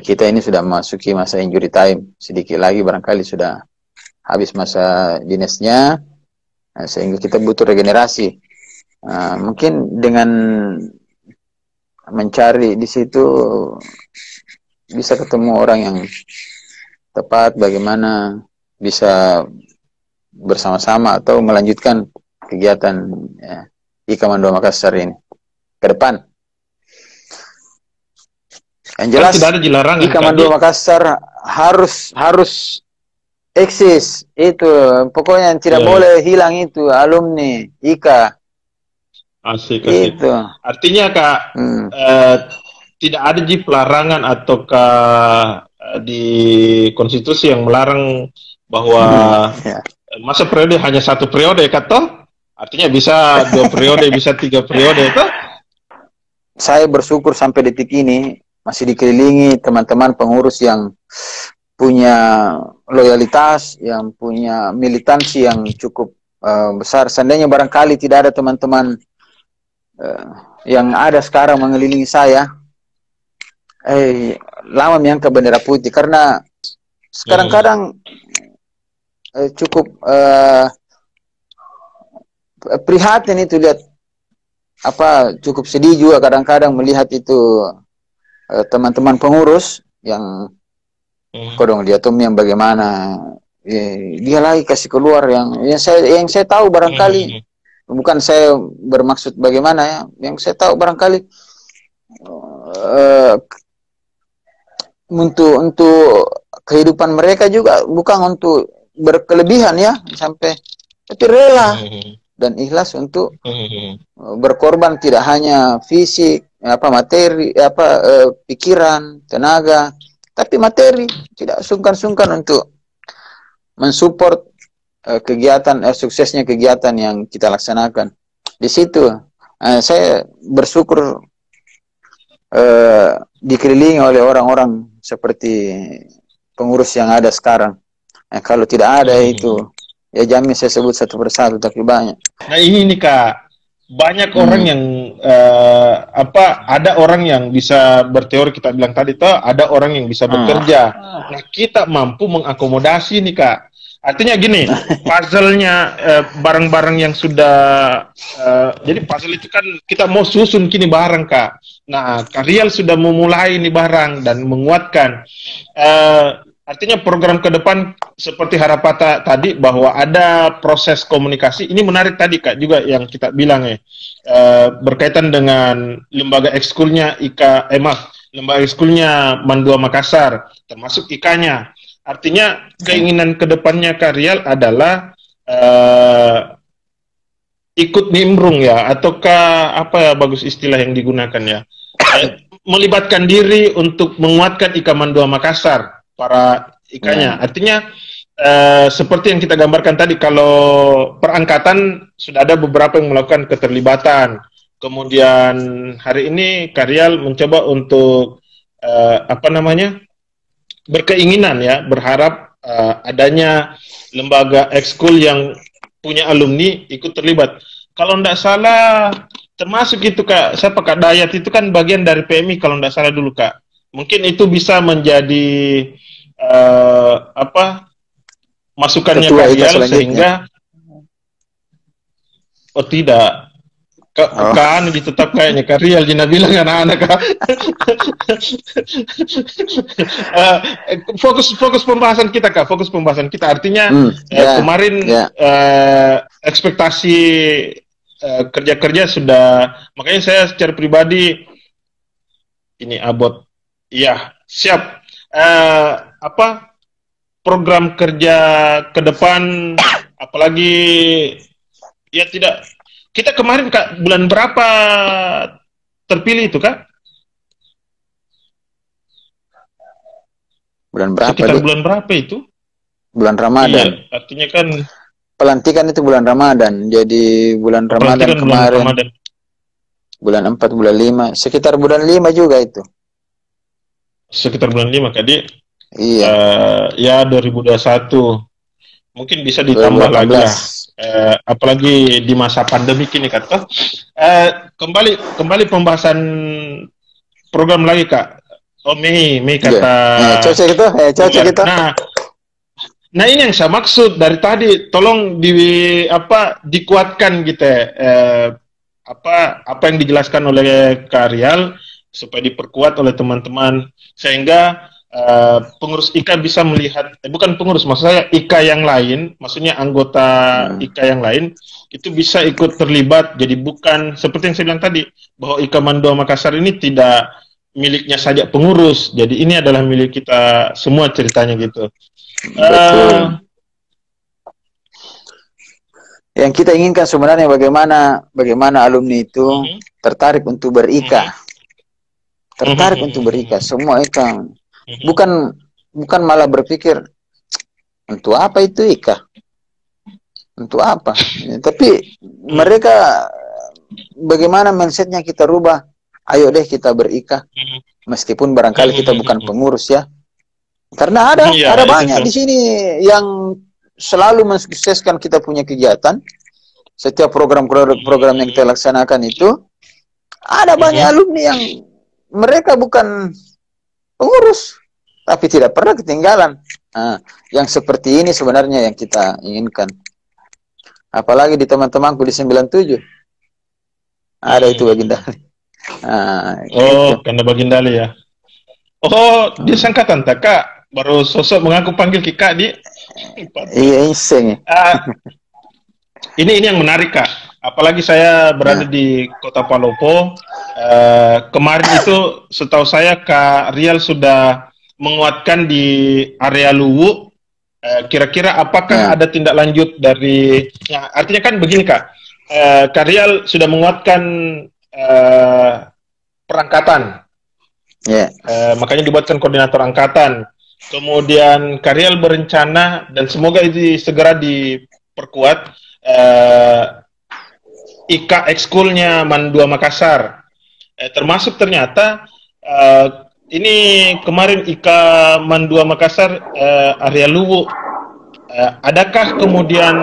kita ini sudah memasuki masa injury time, sedikit lagi barangkali sudah habis masa dinasnya, sehingga kita butuh regenerasi. Mungkin dengan mencari di situ bisa ketemu orang yang tepat, bagaimana bisa bersama-sama atau melanjutkan kegiatan IKA Mandua Makassar ini ke depan. Yang jelas IKA Mandua Makassar harus eksis, itu pokoknya tidak boleh hilang itu alumni IKA. Asik. Itu. Artinya Kak, tidak ada pelarangan ataukah di konstitusi yang melarang bahwa masa periode hanya 1 periode kata? Artinya bisa 2 periode, bisa 3 periode itu? Saya bersyukur sampai detik ini masih dikelilingi teman-teman pengurus yang punya loyalitas, yang punya militansi yang cukup besar. Seandainya barangkali tidak ada teman-teman yang ada sekarang mengelilingi saya, lama menyangka bendera putih, karena kadang-kadang cukup prihatin itu lihat, cukup sedih juga kadang-kadang melihat itu teman-teman pengurus yang kodong dia tuh yang bagaimana dia lagi kasih keluar yang saya tahu barangkali, bukan saya bermaksud bagaimana ya, yang saya tahu barangkali untuk kehidupan mereka juga bukan untuk berkelebihan ya, tapi rela dan ikhlas untuk berkorban, tidak hanya fisik, materi, pikiran, tenaga, tapi materi, tidak sungkan-sungkan untuk mensupport kegiatan suksesnya kegiatan yang kita laksanakan. Di situ saya bersyukur dikelilingi oleh orang-orang seperti pengurus yang ada sekarang. Kalau tidak ada itu, ya jamin saya sebut satu persatu, tapi banyak. Nah ini nih Kak, banyak orang yang ada orang yang bisa berteori, kita bilang tadi tuh ada orang yang bisa bekerja. Nah kita mampu mengakomodasi nih Kak. Artinya gini, puzzle-nya barang-barang yang sudah jadi puzzle itu kan kita mau susun kini barang Kak. Nah, Karial sudah memulai ini barang dan menguatkan. Artinya program ke depan seperti harapan tadi bahwa ada proses komunikasi. Ini menarik tadi Kak juga yang kita bilang berkaitan dengan lembaga ekskulnya lembaga ekskulnya Mandua Makassar, termasuk IKA-nya. Artinya keinginan kedepannya Karial adalah ikut nimbrung ya, ataukah apa ya bagus istilah yang digunakan ya, melibatkan diri untuk menguatkan IKA Mandua Makassar, para IKA-nya. Artinya seperti yang kita gambarkan tadi, kalau perangkatan sudah ada beberapa yang melakukan keterlibatan. Kemudian hari ini Karyal mencoba untuk berkeinginan ya, berharap adanya lembaga ekskul yang punya alumni ikut terlibat. Kalau tidak salah, termasuk itu Kak, siapa Kak Dayat itu kan bagian dari PMI kalau tidak salah dulu Kak. Mungkin itu bisa menjadi masukannya Karyal sehingga tidak kan tetap kayaknya Karyal Jina bilang anak-anak fokus pembahasan kita Kak, fokus pembahasan kita artinya kemarin ekspektasi kerja-kerja sudah, makanya saya secara pribadi ini Abot ya siap program kerja ke depan, apalagi ya tidak, kita kemarin Kak bulan berapa terpilih itu Kak? Bulan berapa? Sekitar bulan berapa itu? Bulan Ramadan. Iya, artinya kan pelantikan itu bulan Ramadan. Jadi bulan Ramadan kemarin. Bulan 4, bulan 5, sekitar bulan 5 juga itu. Sekitar bulan 5 Kak, iya. Ya 2021 mungkin bisa ditambah 2018. Lagi ya. Apalagi di masa pandemi ini Kak. Kembali pembahasan program lagi Kak. Oh Mei kata. Cocok itu. Nah ini yang saya maksud dari tadi, tolong dikuatkan gitu apa yang dijelaskan oleh Karyal supaya diperkuat oleh teman-teman sehingga pengurus IKA bisa melihat, bukan pengurus, maksud saya IKA yang lain, maksudnya anggota IKA yang lain itu bisa ikut terlibat. Jadi bukan seperti yang saya bilang tadi bahwa IKA Mandua Makassar ini tidak miliknya saja pengurus, jadi ini adalah milik kita semua ceritanya gitu. Betul. Yang kita inginkan sebenarnya bagaimana alumni itu tertarik untuk berIKA, tertarik untuk berIKA, semua IKA. Bukan malah berpikir untuk apa itu IKA, untuk apa. Tapi mereka bagaimana mindsetnya kita rubah. Ayo deh kita berIKA, meskipun barangkali kita bukan pengurus ya. Karena ada banyak di sini yang selalu mensukseskan kita punya kegiatan. Setiap program yang kita laksanakan itu ada banyak alumni yang mereka bukan pengurus, tapi tidak pernah ketinggalan. Nah, yang seperti ini sebenarnya yang kita inginkan. Apalagi di teman-temanku di 97 ada itu Bagindali. Nah, gitu. Karena Bagindali ya. Oh, dia sangkatan tak Kak? Baru sosok mengaku panggil Kak di. Iya, iseng. Ini yang menarik Kak. Apalagi saya berada di Kota Palopo. Kemarin itu setahu saya Kak Rial sudah menguatkan di area Luwu. Kira-kira apakah ada tindak lanjut dari? Ya, artinya kan begini Kak. Kak Rial sudah menguatkan perangkatan. Makanya dibuatkan koordinator angkatan. Kemudian Karyal berencana dan semoga itu segera diperkuat IKA ekskulnya Mandua Makassar. Termasuk ternyata ini kemarin IKA Mandua Makassar area Luwu. Adakah kemudian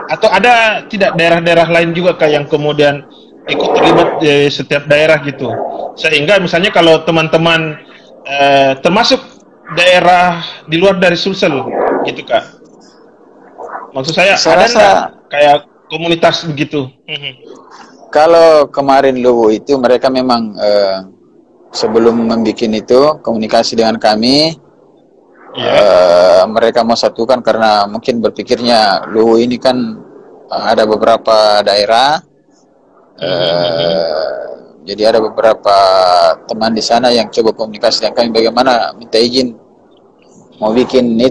atau ada tidak daerah-daerah lain juga Kak yang kemudian ikut terlibat di setiap daerah gitu? Sehingga misalnya kalau teman-teman termasuk daerah di luar dari Sulsel gitu Kak, maksud saya ada nggak kayak komunitas begitu? Kalau kemarin Luwu itu mereka memang sebelum membuat itu komunikasi dengan kami, mereka mau satukan karena mungkin berpikirnya Luwu ini kan ada beberapa daerah. Jadi ada beberapa teman di sana yang coba komunikasi dengan kami bagaimana minta izin mau bikin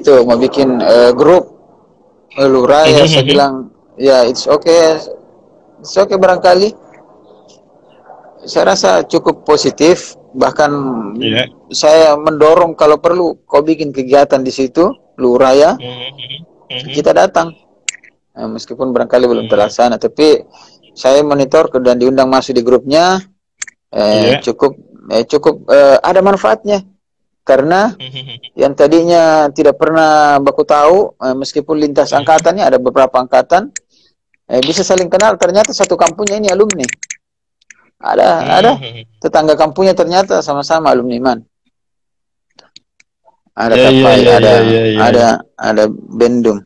grup lurah ya. Saya bilang ya it's okay barangkali. Saya rasa cukup positif Bahkan Iya. saya mendorong kalau perlu kau bikin kegiatan di situ, Luraya, kita datang. Meskipun barangkali belum terlaksana, tapi saya monitor dan diundang masuk di grupnya, cukup ada manfaatnya. Karena yang tadinya tidak pernah baku tahu, meskipun lintas angkatannya ada beberapa angkatan, bisa saling kenal. Ternyata satu kampungnya ini alumni. Ada tetangga kampungnya ternyata sama-sama alumni MAN. Ada Tapai, ada Bendum.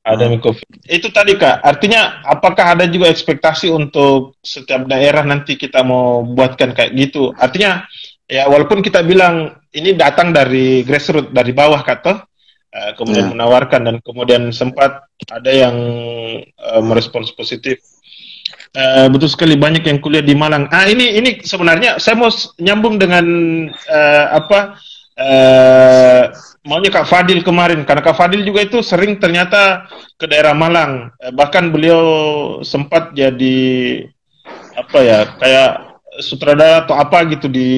Ada Mikofi. Itu tadi Kak, artinya apakah ada juga ekspektasi untuk setiap daerah nanti kita mau buatkan kayak gitu? Artinya ya walaupun kita bilang ini datang dari grassroots, dari bawah Kak, kemudian menawarkan dan kemudian sempat ada yang merespons positif. Betul sekali, banyak yang kuliah di Malang. Ini sebenarnya saya mau nyambung dengan maunya Kak Fadil kemarin, karena Kak Fadil juga itu sering ternyata ke daerah Malang, bahkan beliau sempat jadi kayak sutradara atau apa gitu di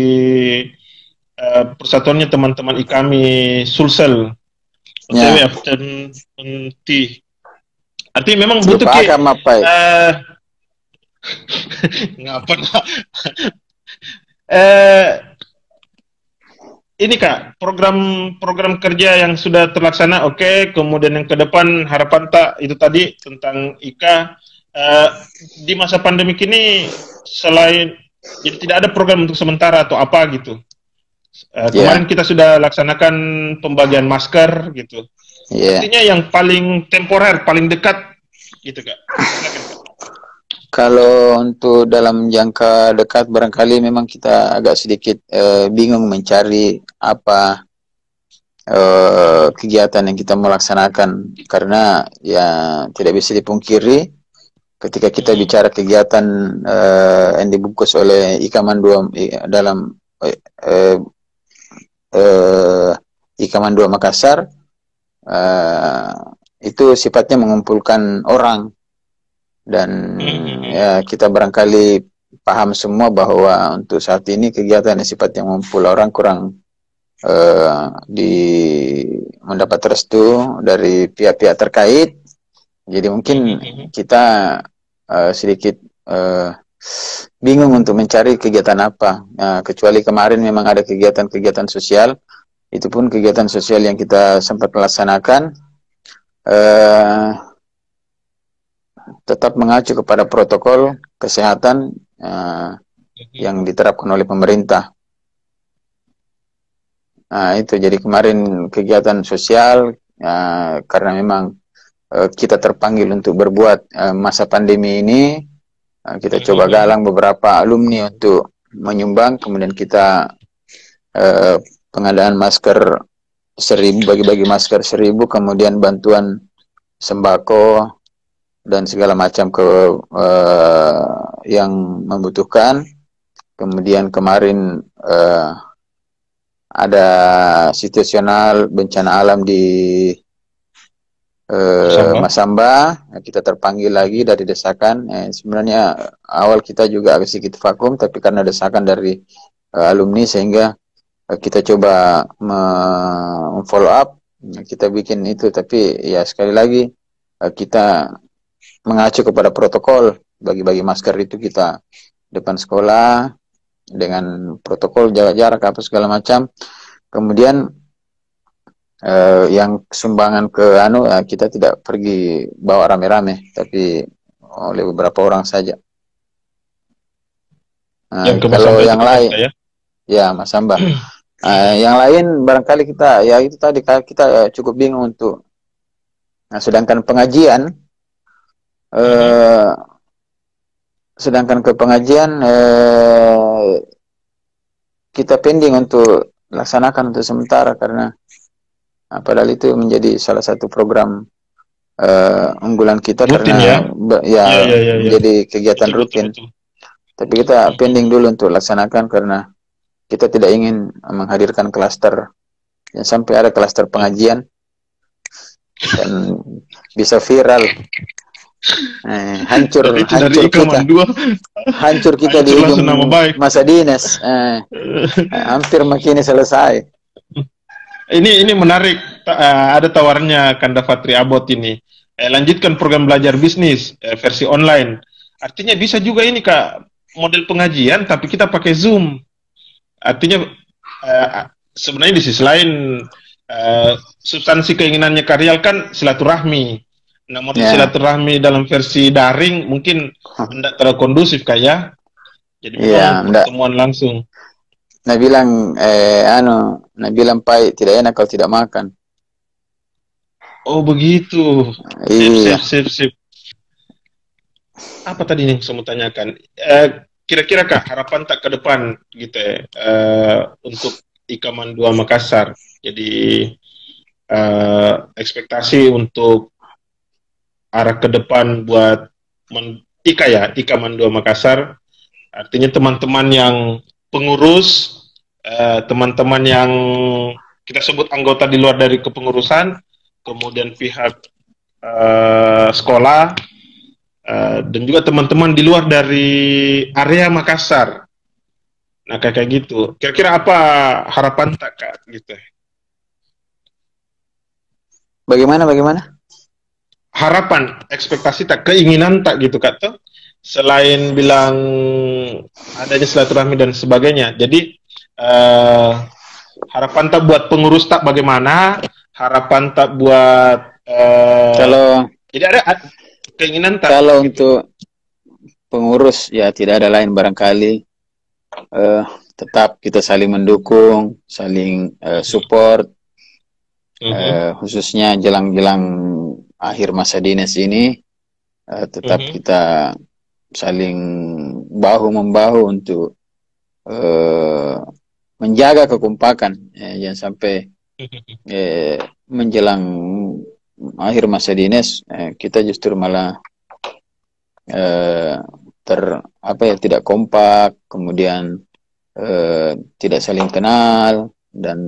persatuannya teman-teman IKAMI Sulsel, OTW afternoon tea. Artinya memang butuh ngapa ini Kak, program kerja yang sudah terlaksana, oke. Kemudian yang ke depan harapan tak itu tadi tentang IKA di masa pandemi ini, selain jadi tidak ada program untuk sementara atau apa gitu. Kemarin kita sudah laksanakan pembagian masker gitu. Artinya yang paling temporer, paling dekat gitu Kak. Silakan, Kak. Kalau untuk dalam jangka dekat barangkali memang kita agak sedikit bingung mencari apa kegiatan yang kita melaksanakan, karena ya tidak bisa dipungkiri ketika kita bicara kegiatan yang dibungkus oleh IKAMAN 2 dalam IKAMAN 2 Makassar, itu sifatnya mengumpulkan orang. Dan ya kita barangkali paham semua bahwa untuk saat ini kegiatan yang sifatnya mengumpul orang kurang mendapat restu dari pihak-pihak terkait. Jadi mungkin kita sedikit bingung untuk mencari kegiatan apa. Kecuali kemarin memang ada kegiatan-kegiatan sosial, itu pun kegiatan sosial yang kita sempat melaksanakan tetap mengacu kepada protokol kesehatan yang diterapkan oleh pemerintah. Itu jadi kemarin kegiatan sosial karena memang kita terpanggil untuk berbuat masa pandemi ini, kita coba galang beberapa alumni untuk menyumbang, kemudian kita pengadaan masker 1000, bagi-bagi masker 1000, kemudian bantuan sembako dan segala macam yang membutuhkan. Kemudian kemarin ada situasional bencana alam di Masamba, kita terpanggil lagi dari desakan. Sebenarnya awal kita juga agak sedikit vakum, tapi karena desakan dari alumni sehingga kita coba follow up, kita bikin itu. Tapi ya sekali lagi kita mengacu kepada protokol, bagi-bagi masker itu kita depan sekolah dengan protokol jaga jarak apa segala macam. Kemudian yang sumbangan ke kita tidak pergi bawa rame-rame, tapi oleh beberapa orang saja. Kalau yang lain ya Mas Samba, yang lain barangkali kita ya itu tadi kita cukup bingung untuk sedangkan pengajian sedangkan ke pengajian kita pending untuk laksanakan untuk sementara, karena padahal itu menjadi salah satu program unggulan kita rutin, karena menjadi kegiatan rutin. Betul. Tapi kita pending dulu untuk laksanakan karena kita tidak ingin menghadirkan klaster, yang sampai ada klaster pengajian dan bisa viral. Hancur kita. hancur kita di ujung masa dinas. Hampir makin selesai. Ini menarik. Ada tawarannya Kanda Fatri Abot ini. Lanjutkan program belajar bisnis versi online. Artinya bisa juga ini Kak, model pengajian tapi kita pakai Zoom. Artinya sebenarnya di sisi lain substansi keinginannya Karyal kan silaturahmi. Namun silaturahmi dalam versi daring mungkin tidak terlalu kondusif Kak ya. Jadi pertemuan langsung. Nah bilang pai tidak enak kalau tidak makan. Oh begitu. Iya. Sip. Apa tadi yang saya mau tanyakan? Kira-kira Kak harapan tak ke depan gitu untuk Ikaman 2 Makassar. Jadi ekspektasi untuk arah ke depan buat Ikaman 2 Makassar. Artinya teman-teman yang pengurus, teman-teman yang kita sebut anggota di luar dari kepengurusan, kemudian pihak sekolah, dan juga teman-teman di luar dari area Makassar. Nah kayak gitu. Kira-kira apa harapan tak Kak gitu? Bagaimana? Harapan, ekspektasi tak, keinginan tak gitu Kak tuh. Selain bilang adanya silaturahmi dan sebagainya. Jadi harapan tak buat pengurus tak bagaimana? Harapan tak buat kalau jadi ada keinginan tak? Kalau gitu. Untuk pengurus ya tidak ada lain barangkali tetap kita saling mendukung, saling support, khususnya jelang-jelang akhir masa dinas ini tetap kita saling bahu-membahu untuk menjaga kekompakan, jangan sampai menjelang akhir masa dinas kita justru malah tidak kompak, kemudian tidak saling kenal, dan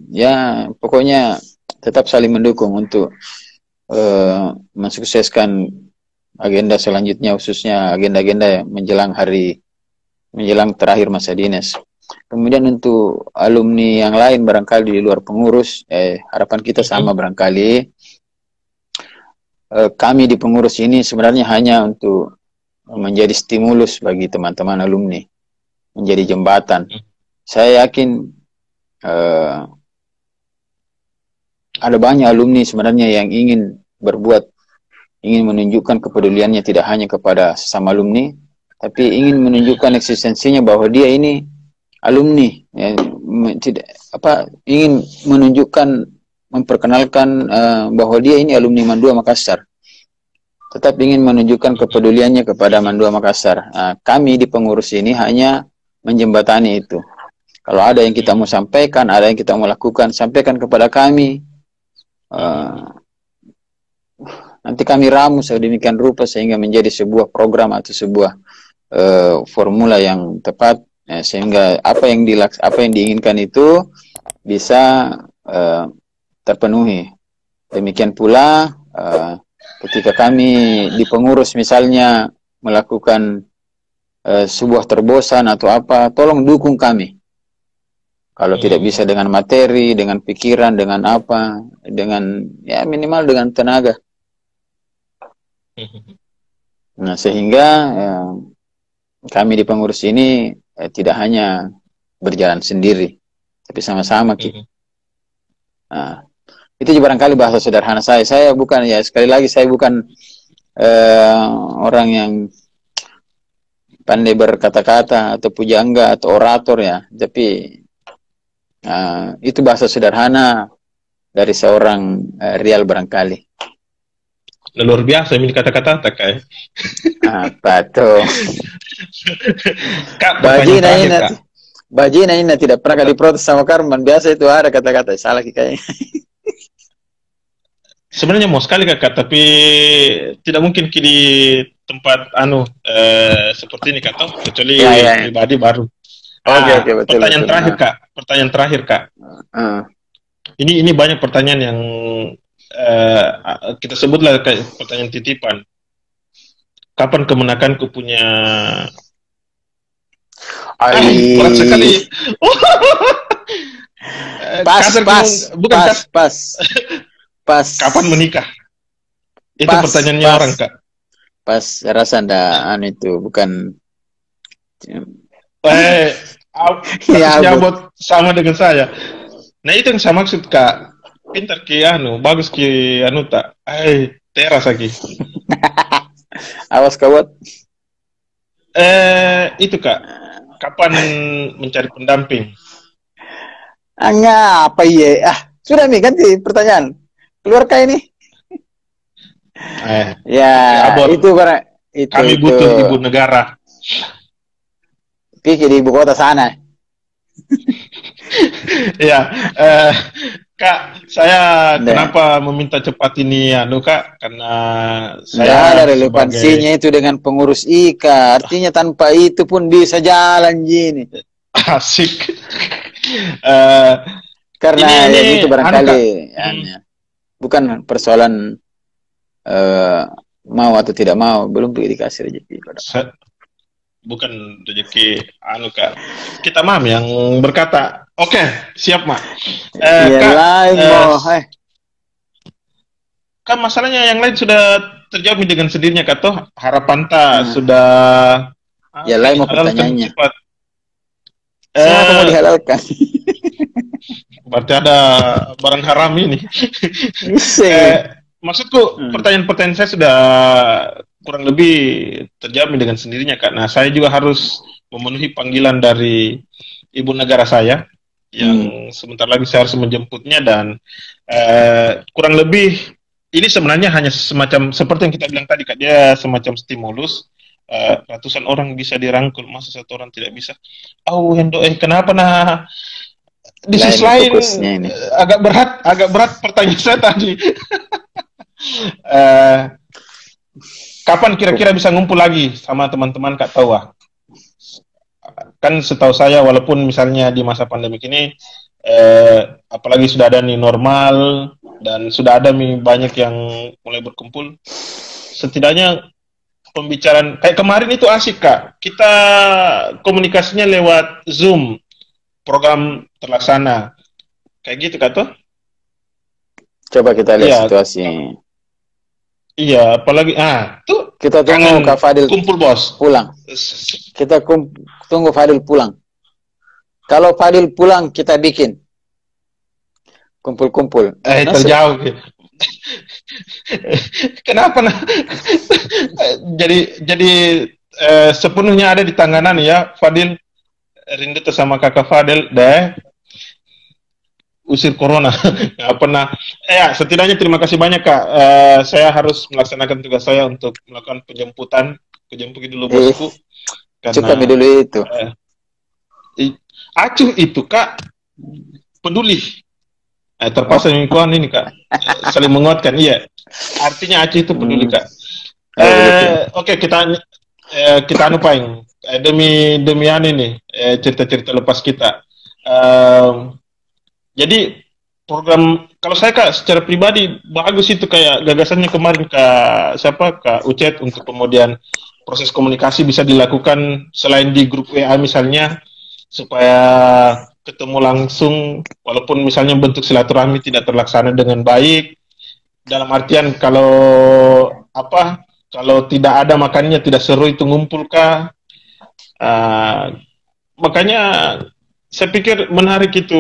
ya pokoknya tetap saling mendukung untuk mensukseskan agenda selanjutnya, khususnya agenda-agenda menjelang terakhir masa dinas. Kemudian untuk alumni yang lain barangkali di luar pengurus, harapan kita sama barangkali. Kami di pengurus ini sebenarnya hanya untuk menjadi stimulus bagi teman-teman alumni, menjadi jembatan. Saya yakin ada banyak alumni sebenarnya yang ingin berbuat, ingin menunjukkan kepeduliannya tidak hanya kepada sesama alumni, tapi ingin menunjukkan eksistensinya bahwa dia ini alumni, ya, ingin menunjukkan, memperkenalkan bahwa dia ini alumni MAN 2 Makassar, tetap ingin menunjukkan kepeduliannya kepada MAN 2 Makassar. Kami di pengurus ini hanya menjembatani itu. Kalau ada yang kita mau sampaikan, ada yang kita mau lakukan, sampaikan kepada kami. Nanti kami ramu sedemikian rupa sehingga menjadi sebuah program atau sebuah formula yang tepat, sehingga apa yang diinginkan itu bisa terpenuhi. Demikian pula ketika kami di pengurus misalnya melakukan sebuah terobosan atau apa, tolong dukung kami. Kalau tidak bisa dengan materi, dengan pikiran, dengan apa, dengan ya minimal dengan tenaga. Nah sehingga kami di pengurus ini tidak hanya berjalan sendiri, tapi sama-sama kita. Nah, itu barangkali bahasa sederhana saya. Saya bukan, ya sekali lagi saya bukan orang yang pandai berkata-kata atau pujangga atau orator ya, tapi itu bahasa sederhana dari seorang Rial barangkali. Luar biasa ini kata-kata tak kayak. Apa tuh? Kak, Bajina ini tidak pernah diprotes sama Karman. Biasa itu ada kata-kata salah kayaknya. Sebenarnya mau sekali Kak, tapi tidak mungkin di tempat seperti ini Kak, kecuali pribadi baru. Oke, betul. Pertanyaan terakhir Kak. Ini banyak pertanyaan yang kita sebutlah kayak pertanyaan titipan. Kapan kemenakanku punya Berat sekali. Pas. Kapan menikah? Itu pertanyaannya orang, Kak. Pas rasa itu bukan. Ya, buat sama dengan saya. Nah, itu yang saya maksud, Kak. Pintar ki bagus ki tak. Teras lagi. Awas kawat. Itu, Kak. Kapan mencari pendamping? Hanya apa sudah nih ganti pertanyaan. Keluarkah ini? Itu para itu. Kami butuh ibu negara. Pikir di ibu kota sana. Ya, Kak, saya kenapa meminta cepat ini Kak? Karena saya ada relevansinya itu dengan pengurus IKA. Artinya tanpa itu pun bisa jalan gini. Asik. Karena ini itu barangkali bukan persoalan mau atau tidak mau, belum dikasih rezeki. Bukan rezeki Kak. Kita Mam yang berkata, oke, siap Mak. Kan masalahnya yang lain sudah terjawab dengan sendirinya Kak, toh harapan sudah lain mau pertanyaannya. Siapa mau dihalalkan? Berarti ada barang haram ini. Maksudku pertanyaan-pertanyaan saya sudah kurang lebih terjamin dengan sendirinya Kak. Nah, saya juga harus memenuhi panggilan dari ibu negara saya yang sebentar lagi saya harus menjemputnya dan kurang lebih ini sebenarnya hanya semacam seperti yang kita bilang tadi Kak, dia semacam stimulus. Ratusan orang bisa dirangkul, masa satu orang tidak bisa? Kenapa di sisi lain agak berat pertanyaan saya tadi. Kapan kira-kira bisa ngumpul lagi sama teman-teman Kak Tawa? Kan setahu saya walaupun misalnya di masa pandemik ini apalagi sudah ada nih normal dan sudah ada banyak yang mulai berkumpul, setidaknya pembicaraan kayak kemarin itu asik Kak. Kita komunikasinya lewat Zoom, program terlaksana. Kayak gitu Kak toh? Coba kita lihat situasi. Iya, apalagi tuh kita tunggu Kak Fadil kumpul bos pulang. Kita tunggu Fadil pulang. Kalau Fadil pulang kita bikin kumpul-kumpul. Terjauh. Kenapa jadi sepenuhnya ada di tanganan ya Fadil. Rindu sama kakak Fadil deh. Usir corona. Nggak pernah. Setidaknya terima kasih banyak Kak. Saya harus melaksanakan tugas saya untuk melakukan penjemputan. Jemput dulu bosku. Cukup dulu itu. Acuh itu Kak. Peduli. Terpaksa mingguan ini Kak. Saling menguatkan. Iya. Artinya Acuh itu peduli Kak. Oke, kita paling. Demi ini cerita-cerita lepas kita. Jadi program kalau saya Kak secara pribadi bagus itu kayak gagasannya kemarin Kak Ucet untuk kemudian proses komunikasi bisa dilakukan selain di grup WA misalnya supaya ketemu langsung walaupun misalnya bentuk silaturahmi tidak terlaksana dengan baik dalam artian kalau tidak ada makannya tidak seru itu ngumpul Kak. Makanya saya pikir menarik itu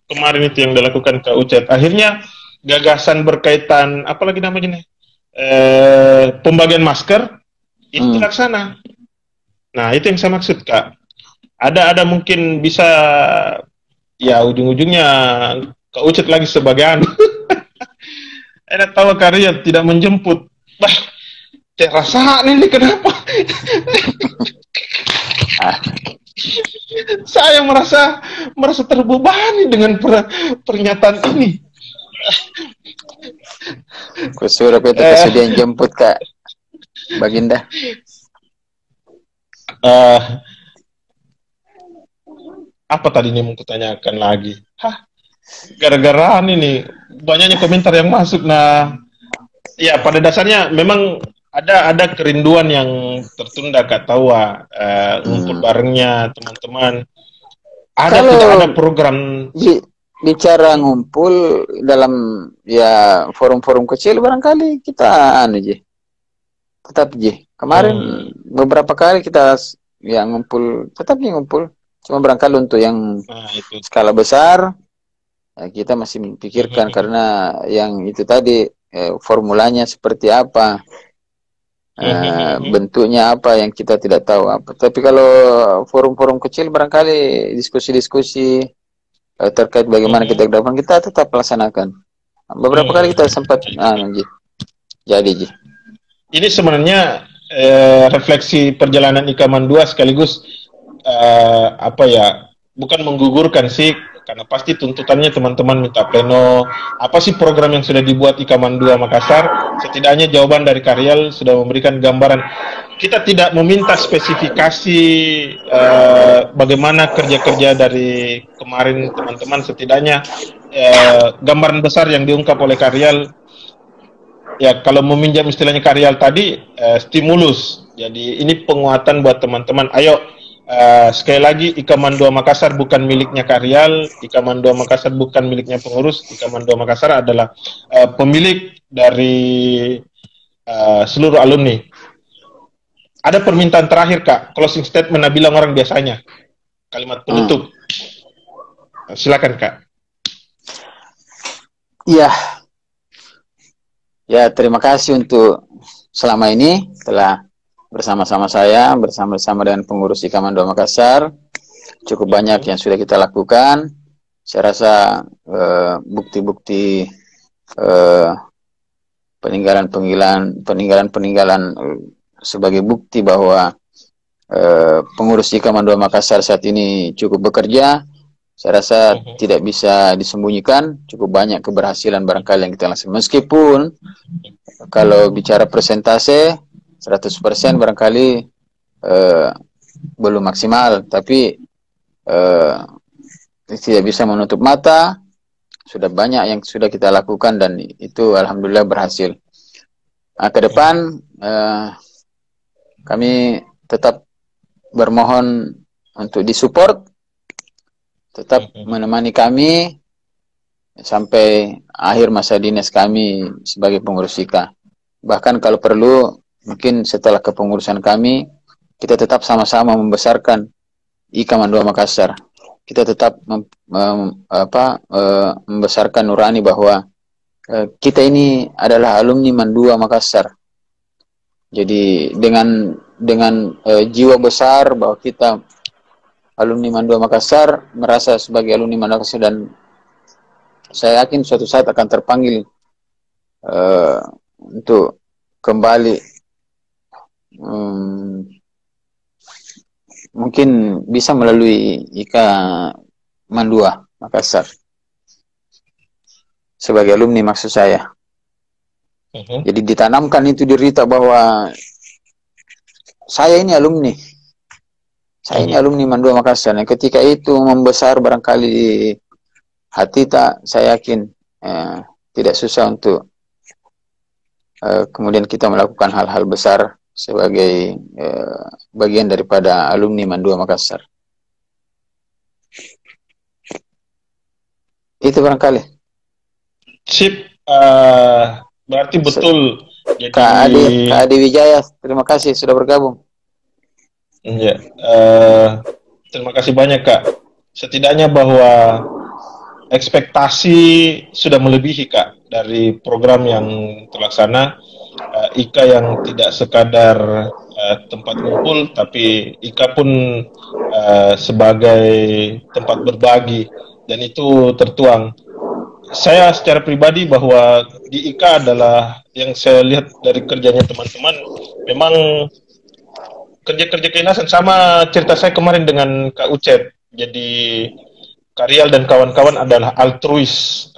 kemarin itu yang dilakukan Kak Ucet. Akhirnya gagasan berkaitan apalagi namanya nih pembagian masker itu terlaksana. Nah itu yang saya maksud Kak. Ada mungkin bisa ujung-ujungnya Kak Ucet lagi sebagian. Enak tahu karya tidak menjemput. Rasa ini kenapa? Saya merasa terbebani dengan pernyataan ini. Kusuruh itu kesediaan jemput Kak Baginda. Apa tadi nih mau kutanyakan lagi? Gara-gara ini nih banyaknya komentar yang masuk. Nah, ya pada dasarnya memang ada kerinduan yang tertunda Kak Tawa, ngumpul barengnya teman-teman. Ada Kalau tidak ada program bicara ngumpul dalam ya forum-forum kecil, barangkali kita tetap kemarin beberapa kali kita yang ngumpul, tetap ngumpul, cuma barangkali untuk yang skala besar ya, kita masih memikirkan karena yang itu tadi formulanya seperti apa, bentuknya apa yang kita tidak tahu apa. Tapi kalau forum-forum kecil barangkali diskusi-diskusi terkait bagaimana kita ke depan, kita tetap laksanakan. Beberapa kali kita sempat jadi. Ini sebenarnya refleksi perjalanan Ikaman 2 sekaligus bukan menggugurkan sih, karena pasti tuntutannya teman-teman minta pleno. Apa sih program yang sudah dibuat Ikaman 2 Makassar? Setidaknya jawaban dari Karyal sudah memberikan gambaran. Kita tidak meminta spesifikasi bagaimana kerja-kerja dari kemarin teman-teman, setidaknya gambaran besar yang diungkap oleh Karyal. Ya, kalau meminjam istilahnya Karyal tadi, stimulus. Jadi ini penguatan buat teman-teman. Ayo, sekali lagi, Ikaman 2 Makassar bukan miliknya Karyal, Ikaman 2 Makassar bukan miliknya pengurus, Ikaman 2 Makassar adalah pemilik dari seluruh alumni. Ada permintaan terakhir Kak, closing statement bilang orang biasanya, kalimat penutup. Silakan Kak. Iya. Ya, terima kasih untuk selama ini telah bersama-sama saya, bersama-sama dengan pengurus Ikaman 2 Makassar. Cukup banyak yang sudah kita lakukan. Saya rasa bukti-bukti peninggalan sebagai bukti bahwa pengurus Ikaman 2 Makassar saat ini cukup bekerja. Saya rasa tidak bisa disembunyikan, cukup banyak keberhasilan barangkali yang kita lakukan. Meskipun kalau bicara persentase 100% barangkali belum maksimal, tapi tidak bisa menutup mata. Sudah banyak yang sudah kita lakukan dan itu alhamdulillah berhasil. Ke depan kami tetap bermohon untuk disupport, tetap menemani kami sampai akhir masa dinas kami sebagai pengurus IKA. Bahkan kalau perlu, mungkin setelah kepengurusan kami, kita tetap sama-sama membesarkan Ikaman 2 Makassar. Kita tetap membesarkan nurani bahwa kita ini adalah alumni MAN 2 Makassar. Jadi dengan jiwa besar bahwa kita alumni MAN 2 Makassar, merasa sebagai alumni MAN 2 Makassar, dan saya yakin suatu saat akan terpanggil untuk kembali, mungkin bisa melalui IKA MAN 2 Makassar sebagai alumni, maksud saya. Jadi ditanamkan itu di Rita bahwa saya ini alumni. Saya ini alumni MAN 2 Makassar. Nah, ketika itu membesar barangkali di hati saya yakin tidak susah untuk kemudian kita melakukan hal-hal besar sebagai bagian daripada alumni MAN 2 Makassar. Itu barangkali. Sip, berarti betul. Jadi... Kak Adi Wijaya, terima kasih sudah bergabung. Ya, terima kasih banyak Kak. Setidaknya bahwa ekspektasi sudah melebihi Kak dari program yang terlaksana. IKA yang tidak sekadar tempat kumpul, tapi IKA pun sebagai tempat berbagi, dan itu tertuang. Saya secara pribadi bahwa di IKA adalah yang saya lihat dari kerjanya teman-teman, memang kerja-kerja keinasan, sama cerita saya kemarin dengan Kak Ucep. Jadi Karyal dan kawan-kawan adalah altruis,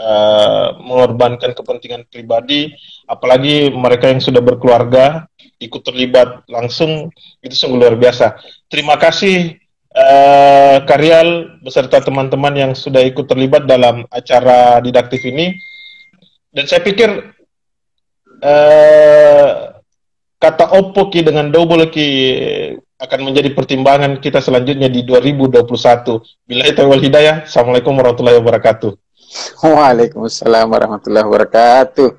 mengorbankan kepentingan pribadi, apalagi mereka yang sudah berkeluarga ikut terlibat langsung, itu sungguh luar biasa. Terima kasih Karyal beserta teman-teman yang sudah ikut terlibat dalam acara didaktif ini. Dan saya pikir kata Oppo ki dengan double ki akan menjadi pertimbangan kita selanjutnya di 2021. Bila itu wal hidayah. Assalamualaikum warahmatullahi wabarakatuh. Waalaikumsalam warahmatullahi wabarakatuh.